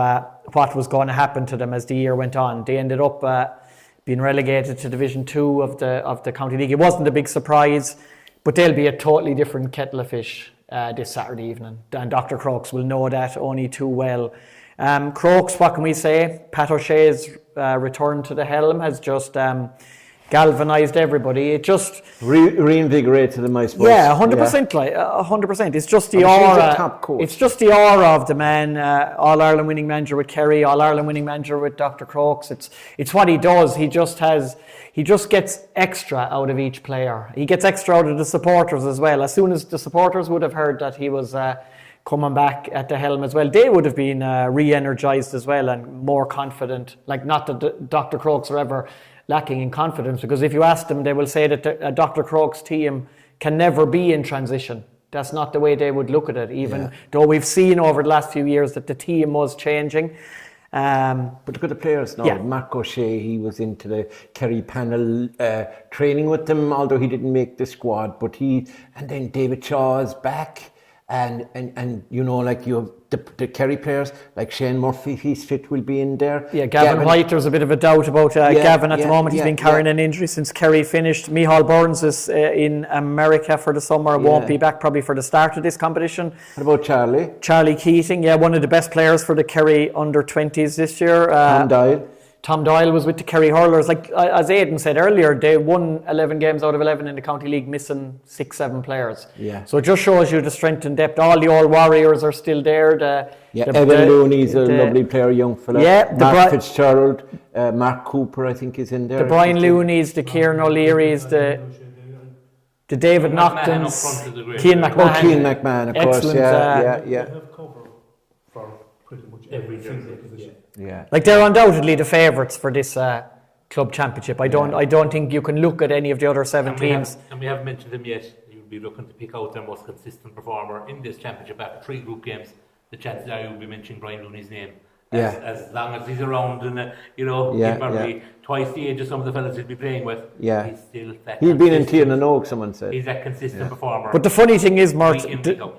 what was going to happen to them as the year went on. They ended up being relegated to Division 2 of the County League. It wasn't a big surprise, but they'll be a totally different kettle of fish this Saturday evening. And Dr. Crokes will know that only too well. Crokes, what can we say? Pat O'Shea's return to the helm has just galvanised everybody. It just reinvigorated them, I suppose. Yeah, 100%. Like 100%. It's just the aura. Top coach. It's just the aura of the man. All Ireland winning manager with Kerry. All Ireland winning manager with Dr. Crokes. It's what he does. He just gets extra out of each player. He gets extra out of the supporters as well. As soon as the supporters would have heard that he was coming back at the helm as well, they would have been re-energised as well and more confident. Like, not that Dr. Crokes are ever lacking in confidence, because if you ask them, they will say that a Dr. Crokes team can never be in transition. That's not the way they would look at it, even though we've seen over the last few years that the team was changing. But look at the players now. Mark O'Shea, he was into the Kerry panel training with them, although he didn't make the squad. But and then David Shaw is back. And you know, like you have the Kerry players, like Shane Murphy, if he's fit, will be in there. Yeah, Gavin White, there's a bit of a doubt about Gavin at the moment. He's been carrying an injury since Kerry finished. Micheál Burns is in America for the summer, won't be back probably for the start of this competition. What about Charlie? Charlie Keating, one of the best players for the Kerry under-20s this year. Tom Doyle was with the Kerry Hurlers. Like, as Aidan said earlier, they won 11 games out of 11 in the County League, missing 6-7 players. Yeah. So it just shows you the strength and depth. All the old Warriors are still there. Evan Looney's a lovely player, young fella. Yeah. Mark Fitzgerald, Mark Cooper, I think, is in there. The Brian Looney's, the Kieran O'Leary's, the David Noctons, Cian McMahon. Cian McMahon, of course. Yeah. They have cover for pretty much every position. Yeah. Like, they're undoubtedly the favourites for this club championship. I don't think you can look at any of the other 7 teams. We haven't mentioned them yet. You'll be looking to pick out their most consistent performer in this championship after 3 group games. The chances are you'll be mentioning Brian Looney's name. As long as he's around, and he's probably twice the age of some of the fellas he'll be playing with. Yeah. He's still that. He's been in Tiernan Oak, someone said. He's that consistent performer. But the funny thing is, Mort,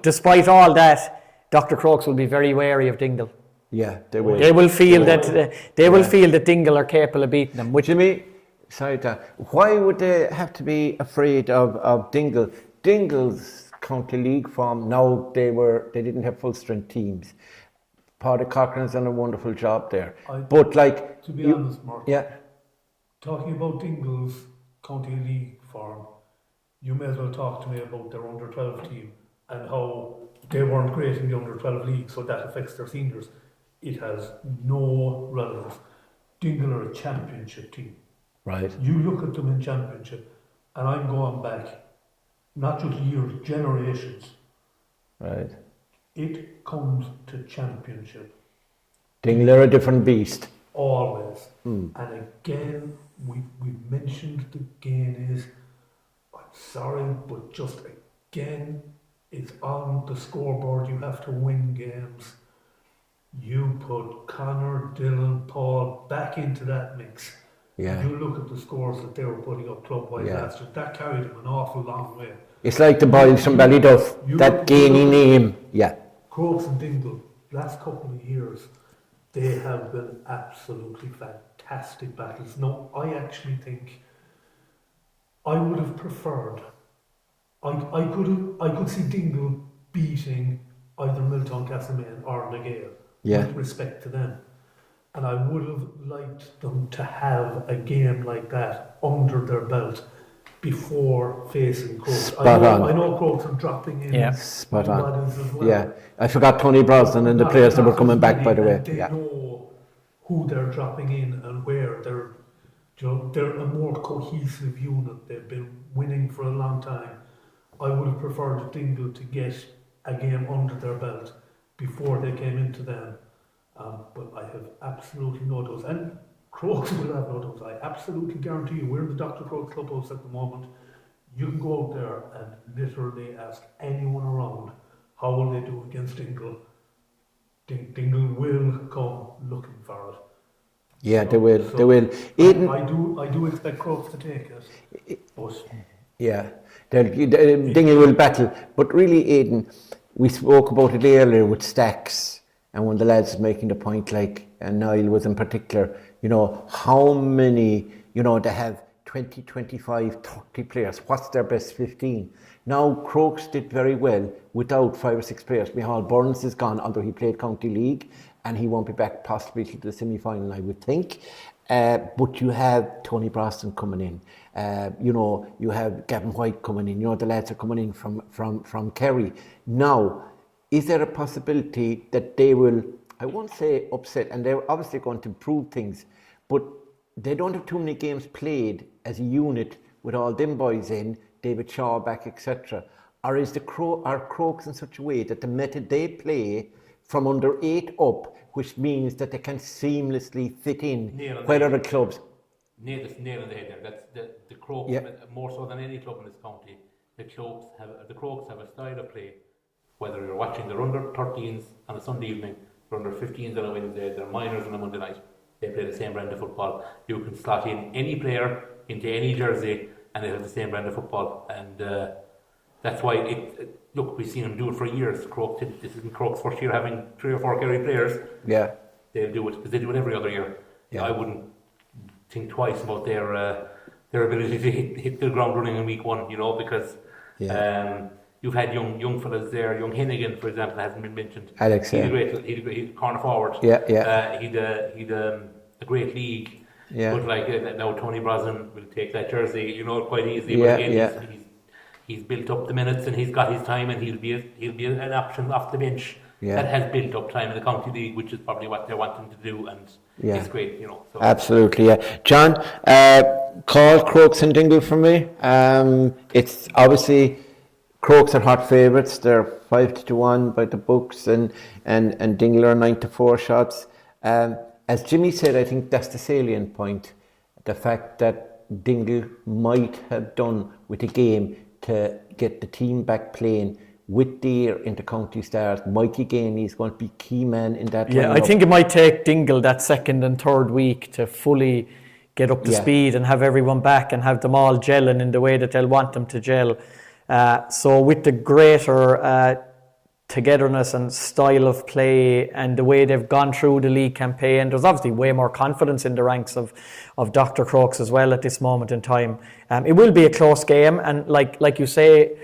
despite all that, Dr. Crokes will be very wary of Dingle. Yeah, they will. They will feel that Dingle are capable of beating them. Which Jimmy, sorry, Dan, why would they have to be afraid of Dingle? Dingle's County League form, now they didn't have full strength teams. Paddy Cochran has done a wonderful job there. To be honest, Mark, Talking about Dingle's County League form, you may as well talk to me about their under-12 team and how they weren't great in the under-12 league, so that affects their seniors. It has no relevance. Dingle are a championship team. Right. You look at them in championship, and I'm going back, not just years, generations. Right. It comes to championship. Dingle are a different beast. Always. And again, we mentioned the gain is, I'm sorry, but just again, it's on the scoreboard. You have to win games. You put Connor, Dylan, Paul back into that mix. Yeah. You look at the scores that they were putting up club-wise last year. That carried them an awful long way. It's like the boys from Ballyduff. That Gainey name. Yeah. Crokes and Dingle, last couple of years, they have been absolutely fantastic battles. No, I actually think I would have preferred. I could see Dingle beating either Miltown, Castlemaine or Nagale. Yeah. With respect to them. And I would have liked them to have a game like that under their belt before facing Crokes. I know Crokes are dropping in. Yeah. Spot on. Ladders as well. Yeah. I forgot Tony Brosnan and the players that were coming back, by the way. They know who they're dropping in and where. They're a more cohesive unit. They've been winning for a long time. I would have preferred Dingle to get a game under their belt before they came into them. But I have absolutely no doubts. And Crokes will have no doubts. I absolutely guarantee you, we're in the Dr. Crokes clubhouse at the moment. You can go out there and literally ask anyone around, how will they do against Dingle? Dingle will come looking for it. Yeah, they will. They will. Aidan, I do expect Crokes to take it. But yeah, Dingle will battle. But really, Aidan, we spoke about it earlier with Stacks, and when the lads making the point, like, and Niall was in particular, how many, they have 20, 25, 30 players. What's their best 15? Now, Crokes did very well without 5 or 6 players. Micheál Burns is gone, although he played County League, and he won't be back possibly to the semi-final, I would think. But you have Tony Brosnan coming in. You have Gavin White coming in. The lads are coming in from Kerry. Now, is there a possibility that they will, I won't say upset, and they're obviously going to improve things, but they don't have too many games played as a unit with all them boys in, David Shaw back, etc. Or are Crokes in such a way that the method they play from under 8 up, which means that they can seamlessly fit in where other clubs? Nail on the head there. That's the Crokes, more so than any club in this county. The Crokes have a style of play. Whether you're watching their under 13s on a Sunday evening, their under 15s on a Wednesday, their minors on a Monday night, they play the same brand of football. You can slot in any player into any jersey and they have the same brand of football. And that's why look, we've seen them do it for years. This isn't Crokes' first year having 3 or 4 Kerry players. Yeah. They'll do it because they do it every other year. Yeah. I wouldn't think twice about their ability to hit the ground running in week 1, because you've had young fellas there. Young Hennigan, for example, hasn't been mentioned. Alex, he's a great corner forward. He'd a great league. Yeah. But now Tony Brosnan will take that jersey, quite easily. But again, he's built up the minutes and he's got his time, and he'll be an option off the bench that has built up time in the county league, which is probably what they're wanting to do, and it's great, So. Absolutely, yeah. John, call Crokes and Dingle for me. It's obviously Crokes are hot favourites. They're 5-1 by the books, and Dingle are 9-4 shots. As Jimmy said, I think that's the salient point. The fact that Dingle might have done with the game to get the team back playing with their inter-county stars. Mikey Gainey is going to be key man in that. Yeah, I think it might take Dingle that 2nd and 3rd week to fully get up to speed and have everyone back and have them all gelling in the way that they'll want them to gel. So with the greater togetherness and style of play and the way they've gone through the league campaign, there's obviously way more confidence in the ranks of Dr. Crokes as well at this moment in time. It will be a close game, and like you say,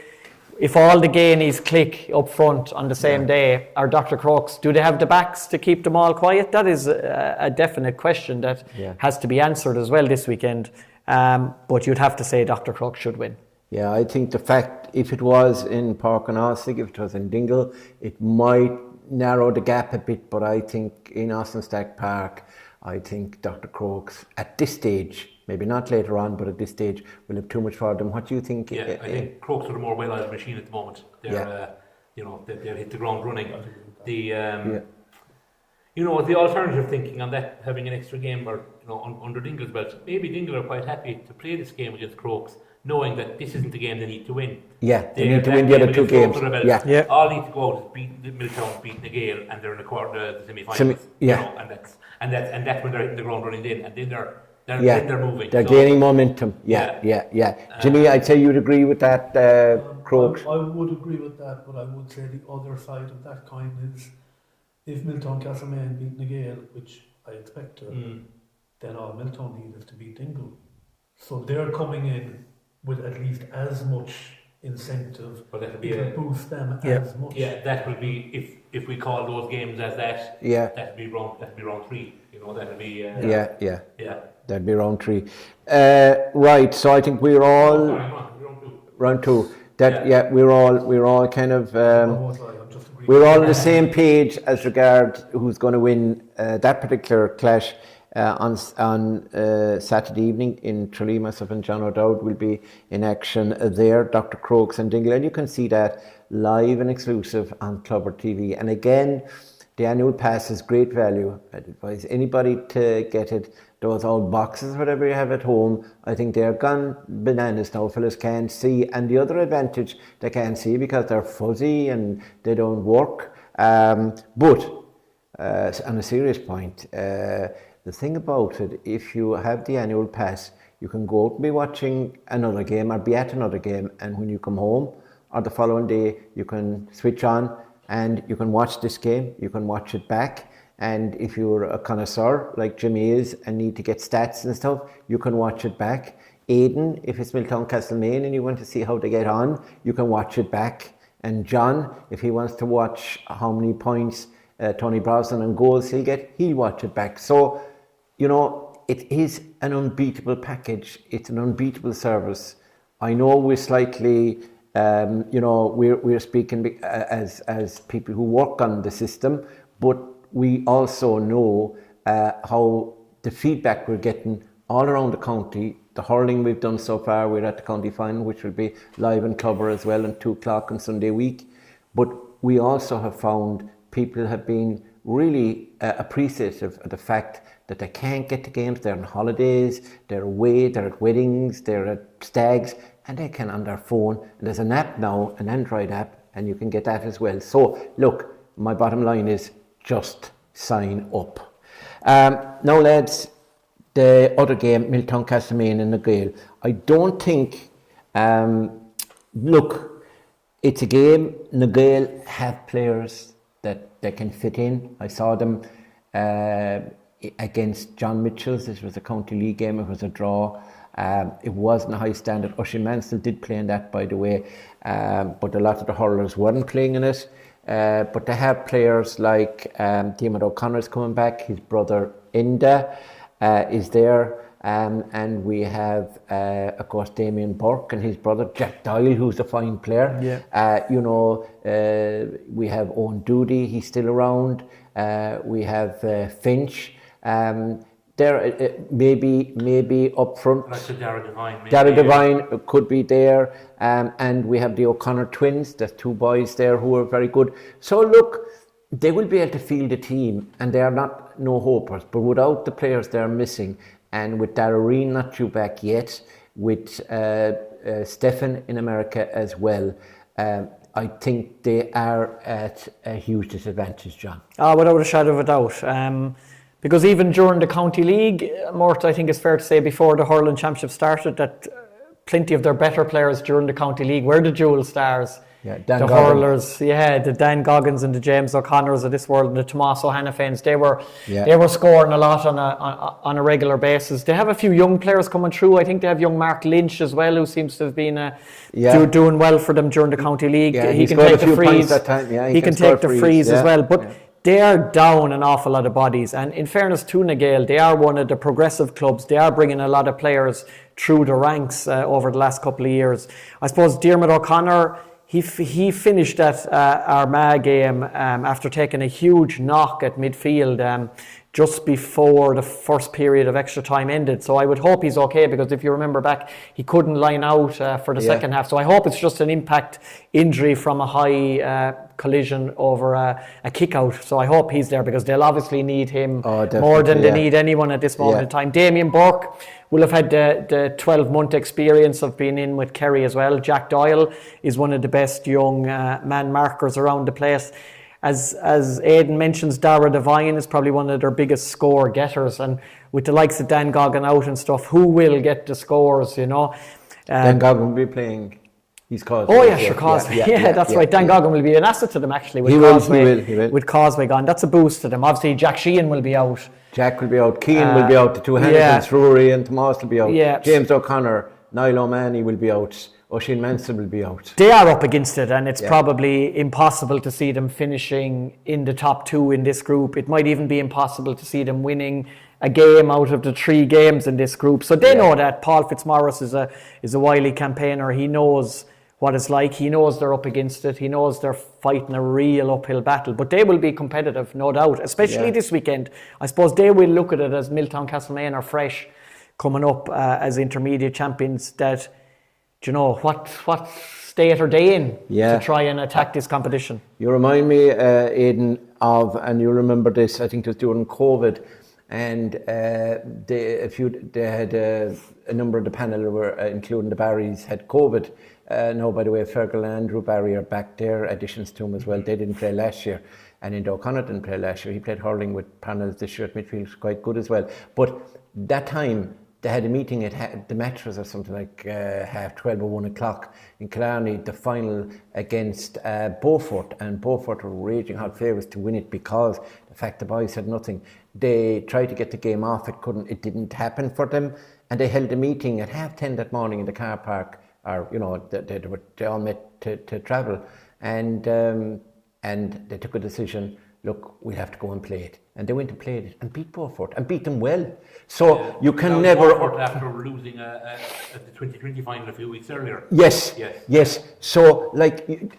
if all the Gainies click up front on the same day, or Dr. Crokes, do they have the backs to keep them all quiet? That is a definite question that has to be answered as well this weekend. But you'd have to say Dr. Crokes should win. Yeah, I think the fact, if it was in Park and Ostig, if it was in Dingle, it might narrow the gap a bit, but I think in Austin Stack Park, I think Dr. Crokes, at this stage, maybe not later on, but at this stage, will have too much for them. What do you think? Yeah, I think Crokes are the more well-oiled machine at the moment. They're, they'll hit the ground running. The the alternative thinking on that, having an extra game or under Dingle's belt, maybe Dingle are quite happy to play this game against Crokes, knowing that this isn't the game they need to win. Yeah, they need to win the other two games. Yeah. All need to go out is beat Milltown, beat Nagale, and they're in the semi-finals. And that's when they're hitting the ground running in, and then they're moving. They're gaining momentum. Yeah. Jimmy, I'd say you'd agree with that, Crokes. I would agree with that, but I would say the other side of that coin is if Milltown Castlemaine beat Nagale, which I expect to, then all Milltown need is to beat Dingle. So they're coming in with at least as much incentive to boost them as much. Yeah, that will be if we call those games as that. Yeah, that'd be round 3. That'd be that'd be round 3. Right. So I think we're all round 2. We're all kind of we're all on the same page as regard who's going to win that particular clash. On Saturday evening in Tralee. Myself and John O'Dowd will be in action there, Dr. Crokes and Dingle, and you can see that live and exclusive on Clubber TV. And again, the annual pass is great value. I'd advise anybody to get it. Those old boxes, whatever you have at home, I think they're gone bananas now. Fellas can't see, and the other advantage, they can't see because they're fuzzy and they don't work. But on a serious point, the thing about it, if you have the annual pass, you can go out and be watching another game or be at another game, and when you come home or the following day, you can switch on and you can watch this game, you can watch it back, and if you're a connoisseur like Jimmy is and need to get stats and stuff, you can watch it back. Aidan, if it's Milltown Castlemaine and you want to see how they get on, you can watch it back. And John, if he wants to watch how many points Tony Brosnan and goals he'll watch it back. So, it is an unbeatable package. It's an unbeatable service. I know we're slightly, we're speaking as people who work on the system, but we also know how the feedback we're getting all around the county. The hurling we've done so far, we're at the county final, which will be live in Clubber as well, at 2 o'clock on Sunday week. But we also have found people have been really appreciative of the fact that they can't get to games. They're on holidays, they're away, they're at weddings, they're at stags, and they can on their phone. And there's an app now, an Android app, and you can get that as well. So look, my bottom line is just sign up. Now lads, the other game, Milltown Castlemaine and Nagale. I don't think, look, it's a game. Nagale have players that they can fit in. I saw them against John Mitchell's. This was a county league game. It was a draw. It wasn't a high standard. Oisin Mansell did play in that, by the way, but a lot of the hurlers weren't playing in it. But they have players like Diarmaid O'Connor's coming back. His brother Enda is there. And we have, of course, Damien Burke and his brother Jack Doyle, who's a fine player. We have Owen Doody, he's still around. We have Finch. There maybe up front. Like Dara Devine. Dara Devine could be there. And we have the O'Connor twins. There's 2 boys there who are very good. So look, they will be able to field the team, and they are not no hopers. But without the players they're missing, and with Darreen not due back yet, with Stefan in America as well, I think they are at a huge disadvantage, John. Without a shadow of a doubt. Because even during the County League, Mort, I think it's fair to say before the Hurling Championship started that plenty of their better players during the County League were the dual stars Dan the Goggins. hurlers, the Dan Goggins and the James O'Connors of this world, and the Tommaso Hanafens, they were scoring a lot on a regular basis. They have a few young players coming through. I think they have young Mark Lynch as well, who seems to have been doing well for them during the county league. Yeah, he can take the frees. He can take the frees as well, but. They are down an awful lot of bodies, and in fairness to Nagale, they are one of the progressive clubs. They are bringing a lot of players through the ranks over the last couple of years. I suppose Diarmuid O'Connor, he finished that Armagh game after taking a huge knock at midfield just before the first period of extra time ended. So I would hope he's okay, because if you remember back, he couldn't line out for the second half. So I hope it's just an impact injury from a high collision over a kick out. So I hope he's there, because they'll obviously need him more than they need anyone at this moment in time. Damien Burke will have had the 12-month experience of being in with Kerry as well. Jack Doyle is one of the best young man markers around the place. As Aidan mentions, Dara Devine is probably one of their biggest score getters, and with the likes of Dan Goggin out and stuff, who will get the scores, Dan Goggin will be playing. He's Causeway. Oh yeah, sure, Causeway. That's right. Dan Goggin will be an asset to them actually. With He will. With Causeway gone, that's a boost to them. Obviously, Jack Sheehan will be out. Jack will be out. Keane will be out. The two Hannigans, Rory and Tomas will be out. Yeah. James O'Connor, Niall O'Mahony will be out. Oisin Manson will be out. They are up against it, and it's probably impossible to see them finishing in the top two in this group. It might even be impossible to see them winning a game out of the 3 games in this group. So they know that. Paul Fitzmaurice is a wily campaigner. He knows what it's like. He knows they're up against it. He knows they're fighting a real uphill battle. But they will be competitive, no doubt, especially this weekend. I suppose they will look at it as Milltown Castlemaine are fresh coming up as intermediate champions, that, what state are they in to try and attack this competition? You remind me, Aidan, of, and you remember this, I think it was during COVID, and they had a number of the panel, were including the Barrys, had COVID. No, by the way, Fergal and Andrew Barry are back there, additions to him as well. They didn't play last year, and Enda O'Connor didn't play last year. He played hurling with panels this year at midfield, quite good as well. But that time, they had a meeting at the Mattress or something like 12:30 or 1 o'clock in Killarney, the final against Beaufort, and Beaufort were raging hot favourites to win it, because the fact the boys had nothing. They tried to get the game off, it didn't happen for them, and they held a meeting at 10:30 that morning in the car park, or they all met to travel, and they took a decision. Look, we have to go and play it. And they went and played it and beat Beaufort and beat them well. So you can never... Beaufort after losing at the 2020 final a few weeks earlier. Yes. So,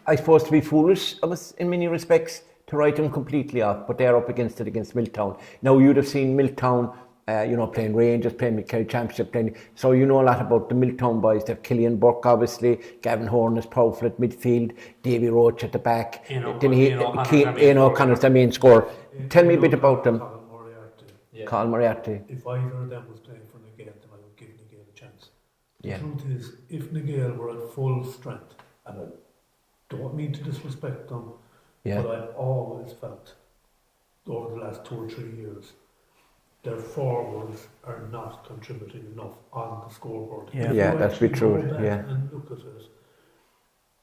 I suppose to be foolish of us in many respects to write them completely off, but they're up against it against Milltown. Now, you'd have seen Milltown, playing Rangers, playing the Kerry Championship, so you know a lot about the Milltown boys. They have Killian Burke, obviously, Gavin Horn is powerful at midfield, Davy Roach at the back, Aidan O'Connor's the main scorer. Tell me a bit about them. Colin Moriarty. If either of them was playing for Nagale, then I would give Nagale a chance. The truth is, if Nagale were at full strength, and I don't mean to disrespect them, but I've always felt over the last 2 or 3 years, their forwards are not contributing enough on the scoreboard. That's be true. And look at it.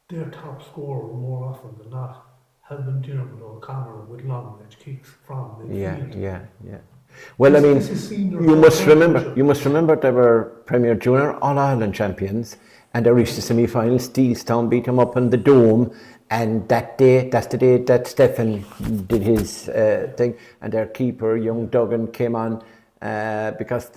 Their top scorer more often than not has been Diarmuid O'Connor with long range kicks from midfield. Well, I mean, you must remember they were Premier Junior All Ireland champions, and they reached the semi-final. Steelstown beat them up in the Dome. And that day, that's the day that Stefan did his thing, and their keeper, young Duggan, came on because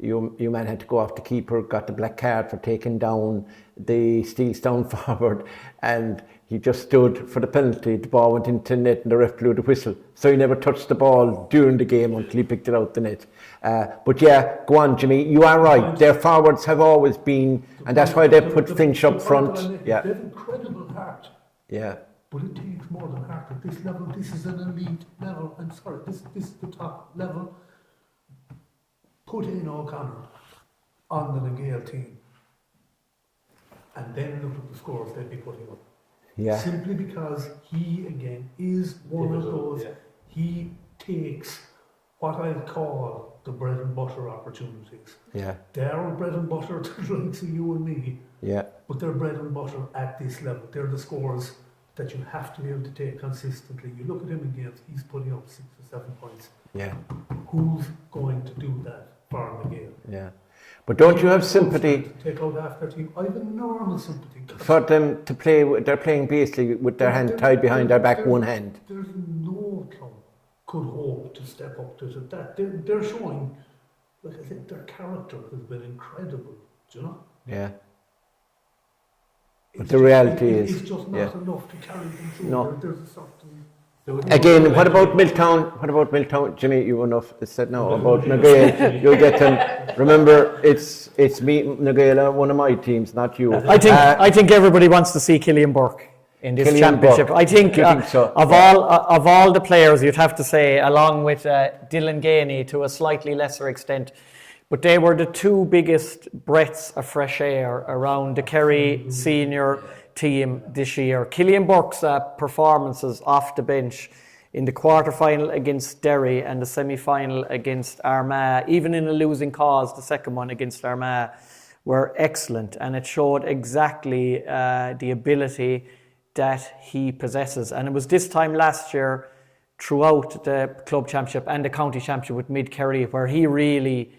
Human had to go off the keeper, got the black card for taking down the Steelstown forward, and he just stood for the penalty. The ball went into the net and the ref blew the whistle. So he never touched the ball during the game until he picked it out the net. But go on, Jimmy, you are right. Their forwards have always been, and that's why they put Finch up front. They have incredible heart. Yeah. But it takes more than heart at this level. This is an elite level. I'm sorry, this is the top level. Put in O'Connor on the Nagale team, and then look at the scores they'd be putting up. Simply because he, again, is one of those, he takes what I call the bread and butter opportunities. They're bread and butter to the likes of you and me. but they're bread and butter at this level. They're the scores that you have to be able to take consistently. You look at him in games, he's putting up 6 or 7 points. Yeah. Who's going to do that for him again? Yeah. But don't you have sympathy To take out half their team? I have enormous sympathy. for them to play? They're playing basically with their hand tied behind their back, one hand. There's no club could hope to step up to that. They're showing, like I said, their character has been incredible. Do you know? Yeah. But It's the reality it's is, just not enough to carry them through. No. There's a certain. Again, what about Milltown? What about Milltown? Jimmy, you enough said now about Nagail. You'll get them. Remember, it's me, Nagail, one of my teams, not you. I think everybody wants to see Killian Burke in this Killian championship. Burke. I think, Do you think so? of all the players, you'd have to say, along with Dylan Gainey to a slightly lesser extent, but they were the two biggest breaths of fresh air around the Kerry senior team this year. Killian Burke's performances off the bench in the quarter-final against Derry and the semi-final against Armagh, even in a losing cause, the second one against Armagh, were excellent, and it showed exactly the ability that he possesses. And it was this time last year throughout the club championship and the county championship with Mid Kerry where he really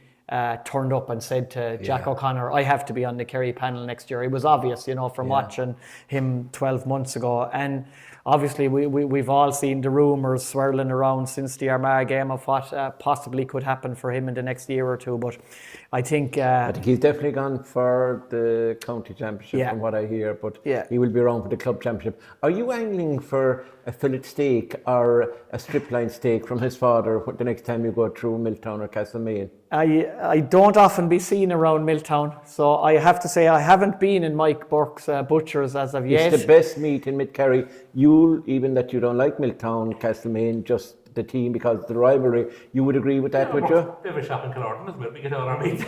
turned up and said to Jack O'Connor, I have to be on the Kerry panel next year. It was obvious, from watching him 12 months ago. And obviously we've all seen the rumours swirling around since the Armagh game of what possibly could happen for him in the next year or two. But I think he's definitely gone for the county championship from what I hear, but he will be around for the club championship. Are you angling for a fillet steak or a strip line steak from his father the next time you go through Milltown or Castlemaine? I don't often be seen around Milltown, so I have to say I haven't been in Mike Burke's Butchers as of yet. It's the best meat in Mid-Kerry. Even that you don't like Milltown, Castlemaine, just the team because of the rivalry, you would agree with that, would you? Bit of a shop in Killarton, isn't it? We get all our meat.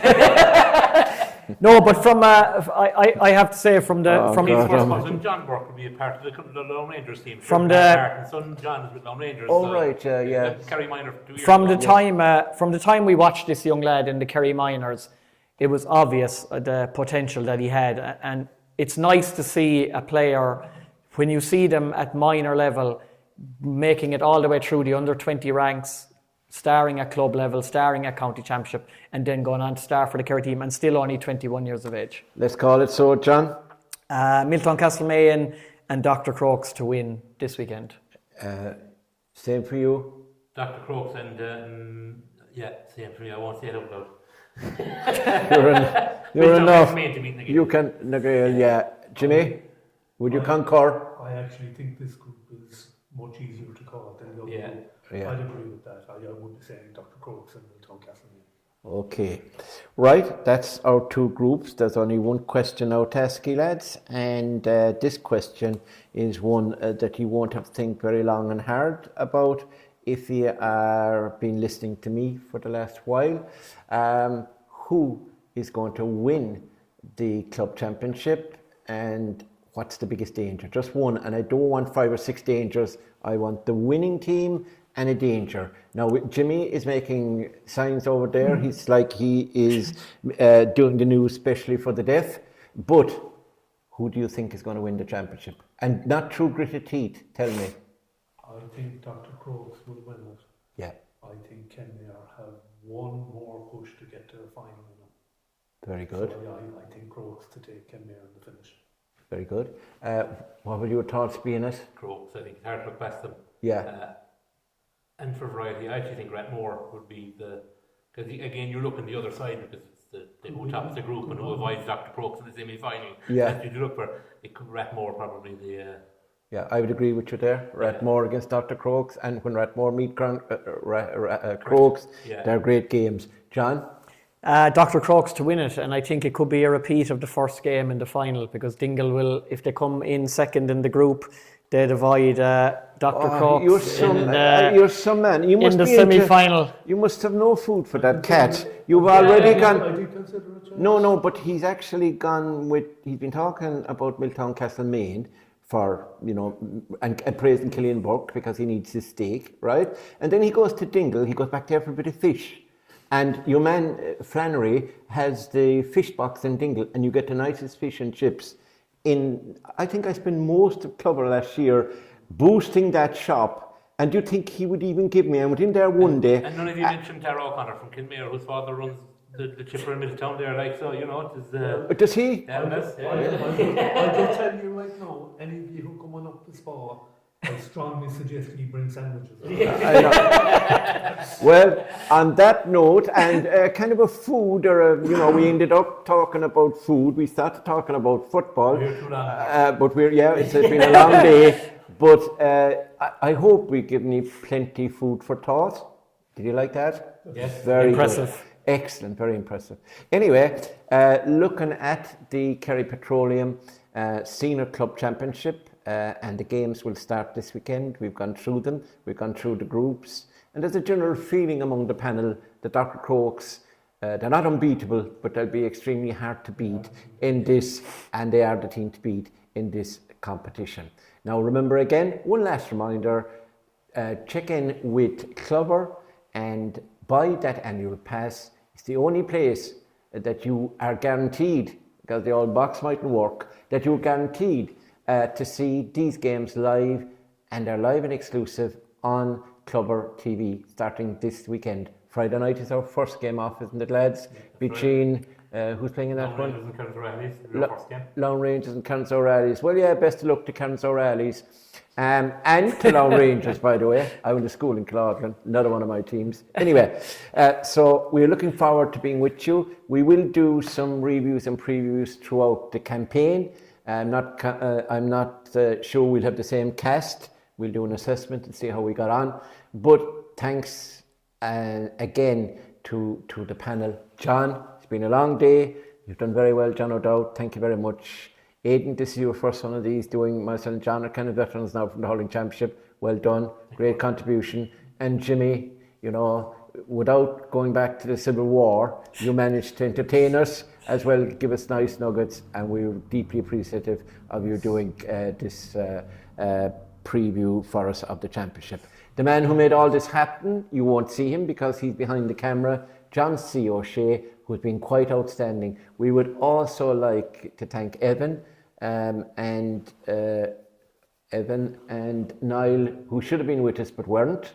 No, but from I have to say from the his first cousin John Burke would be a part of the Lone Rangers team. From the son John is with Lone Rangers. Oh right, yeah. Kerry Minor 2 years from ago. the time we watched this young lad in the Kerry Minors, it was obvious the potential that he had, and it's nice to see a player when you see them at minor level making it all the way through the under 20 ranks, starring at club level, starring at county championship, and then going on to star for the Kerry team and still only 21 years of age. Let's call it so, John. Milltown Castlemaine and Dr. Crokes to win this weekend. Same for you? Dr. Crokes and same for me. I won't say it out loud. You're enough. You can, Jimmy, would you concur? I actually think this group is much easier to call than the other group. Yeah. I'd agree with that. I would be saying Dr. Crokes and Milltown Castlemaine. Okay, right, that's our two groups. There's only one question now to ask you, lads, and this question is one that you won't have to think very long and hard about if you are been listening to me for the last while. Who is going to win the club championship and what's the biggest danger? Just one, and I don't want 5 or 6 dangers. I want the winning team and a danger. Now, Jimmy is making signs over there. He's like he is doing the news especially for the deaf. But who do you think is going to win the championship? And not through gritted teeth, tell me. I think Dr. Crokes will win it. Yeah. I think Kenmare have one more push to get to the final. Very good. So, I think Crokes to take Kenmare in the finish. Very good. What would your thoughts be in it? Crokes, I think it's hard to look past them. Yeah. And for variety, I actually think Ratmore would be because again, you're looking the other side because it's who tops the group and who avoids Dr. Crokes in the semi-final. Yeah. That's what you look for. It could Ratmore probably the. Yeah, I would agree with you there. Ratmore against Dr. Crokes, and when Ratmore meet Crokes, they're great games. John? Dr. Crokes to win it, and I think it could be a repeat of the first game in the final because Dingle will, if they come in second in the group, they divide Dr. Crokes you're some man. You must in the be semi-final. You must have no food for that cat. You've already gone. I do consider it. No, but he's actually gone with. He's been talking about Milltown Castlemaine for and praising Killian Burke because he needs his steak, right? And then he goes to Dingle. He goes back there for a bit of fish. And your man Flannery has the fish box in Dingle, and you get the nicest fish and chips I think I spent most of Clover last year boosting that shop. And do you think he would even give me? I went in there one day. And none of you mentioned Tara O'Connor from Kilmare, whose father runs the chipper in Middletown there, like, so, you know, it is... Does he? Yeah, I'll just tell you right now, any of you who come on up the spa, I strongly suggest you bring sandwiches. I know. Well, on that note, and kind of a food, we ended up talking about food. We started talking about football. We're too long. But it's been a long day. But I hope we've given you plenty food for thought. Did you like that? Yes. Very Impressive. Good. Excellent, very impressive. Anyway, looking at the Kerry Petroleum Senior Club Championship, and the games will start this weekend. We've gone through them, we've gone through the groups, and there's a general feeling among the panel that Dr. Crokes, they're not unbeatable, but they'll be extremely hard to beat in this, and they are the team to beat in this competition. Now remember again, one last reminder, check in with Clover and buy that annual pass. It's the only place that you are guaranteed, because the old box mightn't work, that you're guaranteed to see these games live, and they're live and exclusive on Clover TV starting this weekend. Friday night is our first game off, isn't it, lads? Yeah, between, who's playing in that one? Lone Rangers and Cairns O'Reilly's. Well, yeah, best of luck to Cairns O'Reilly's. And to Lone Rangers, by the way. I went to school in Claughton, another one of my teams. Anyway, so we're looking forward to being with you. We will do some reviews and previews throughout the campaign. I'm not sure we'll have the same cast. We'll do an assessment and see how we got on. But thanks again to the panel. John, it's been a long day. You've done very well, John O'Dowd. Thank you very much. Aidan, this is your first one of these, doing myself and John are kind of veterans now from the hurling championship. Well done, great contribution. And Jimmy, you know, without going back to the Civil War, you managed to entertain us as well, give us nice nuggets, and we were deeply appreciative of you doing this preview for us of the championship. The man who made all this happen, you won't see him because he's behind the camera, John C. O'Shea, who's been quite outstanding. We would also like to thank Evan and Niall, who should have been with us but weren't.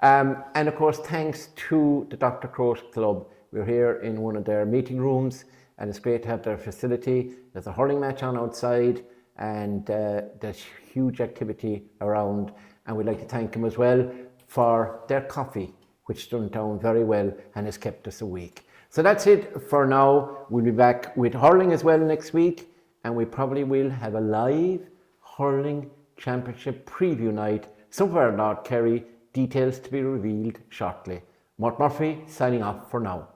And of course, thanks to the Dr. Crokes Club. We're here in one of their meeting rooms, and it's great to have their facility. There's a hurling match on outside, and there's huge activity around. And we'd like to thank them as well for their coffee, which done down very well and has kept us awake. So that's it for now. We'll be back with hurling as well next week, and we probably will have a live hurling championship preview night somewhere in North Kerry. Details to be revealed shortly. Mort Muprhy signing off for now.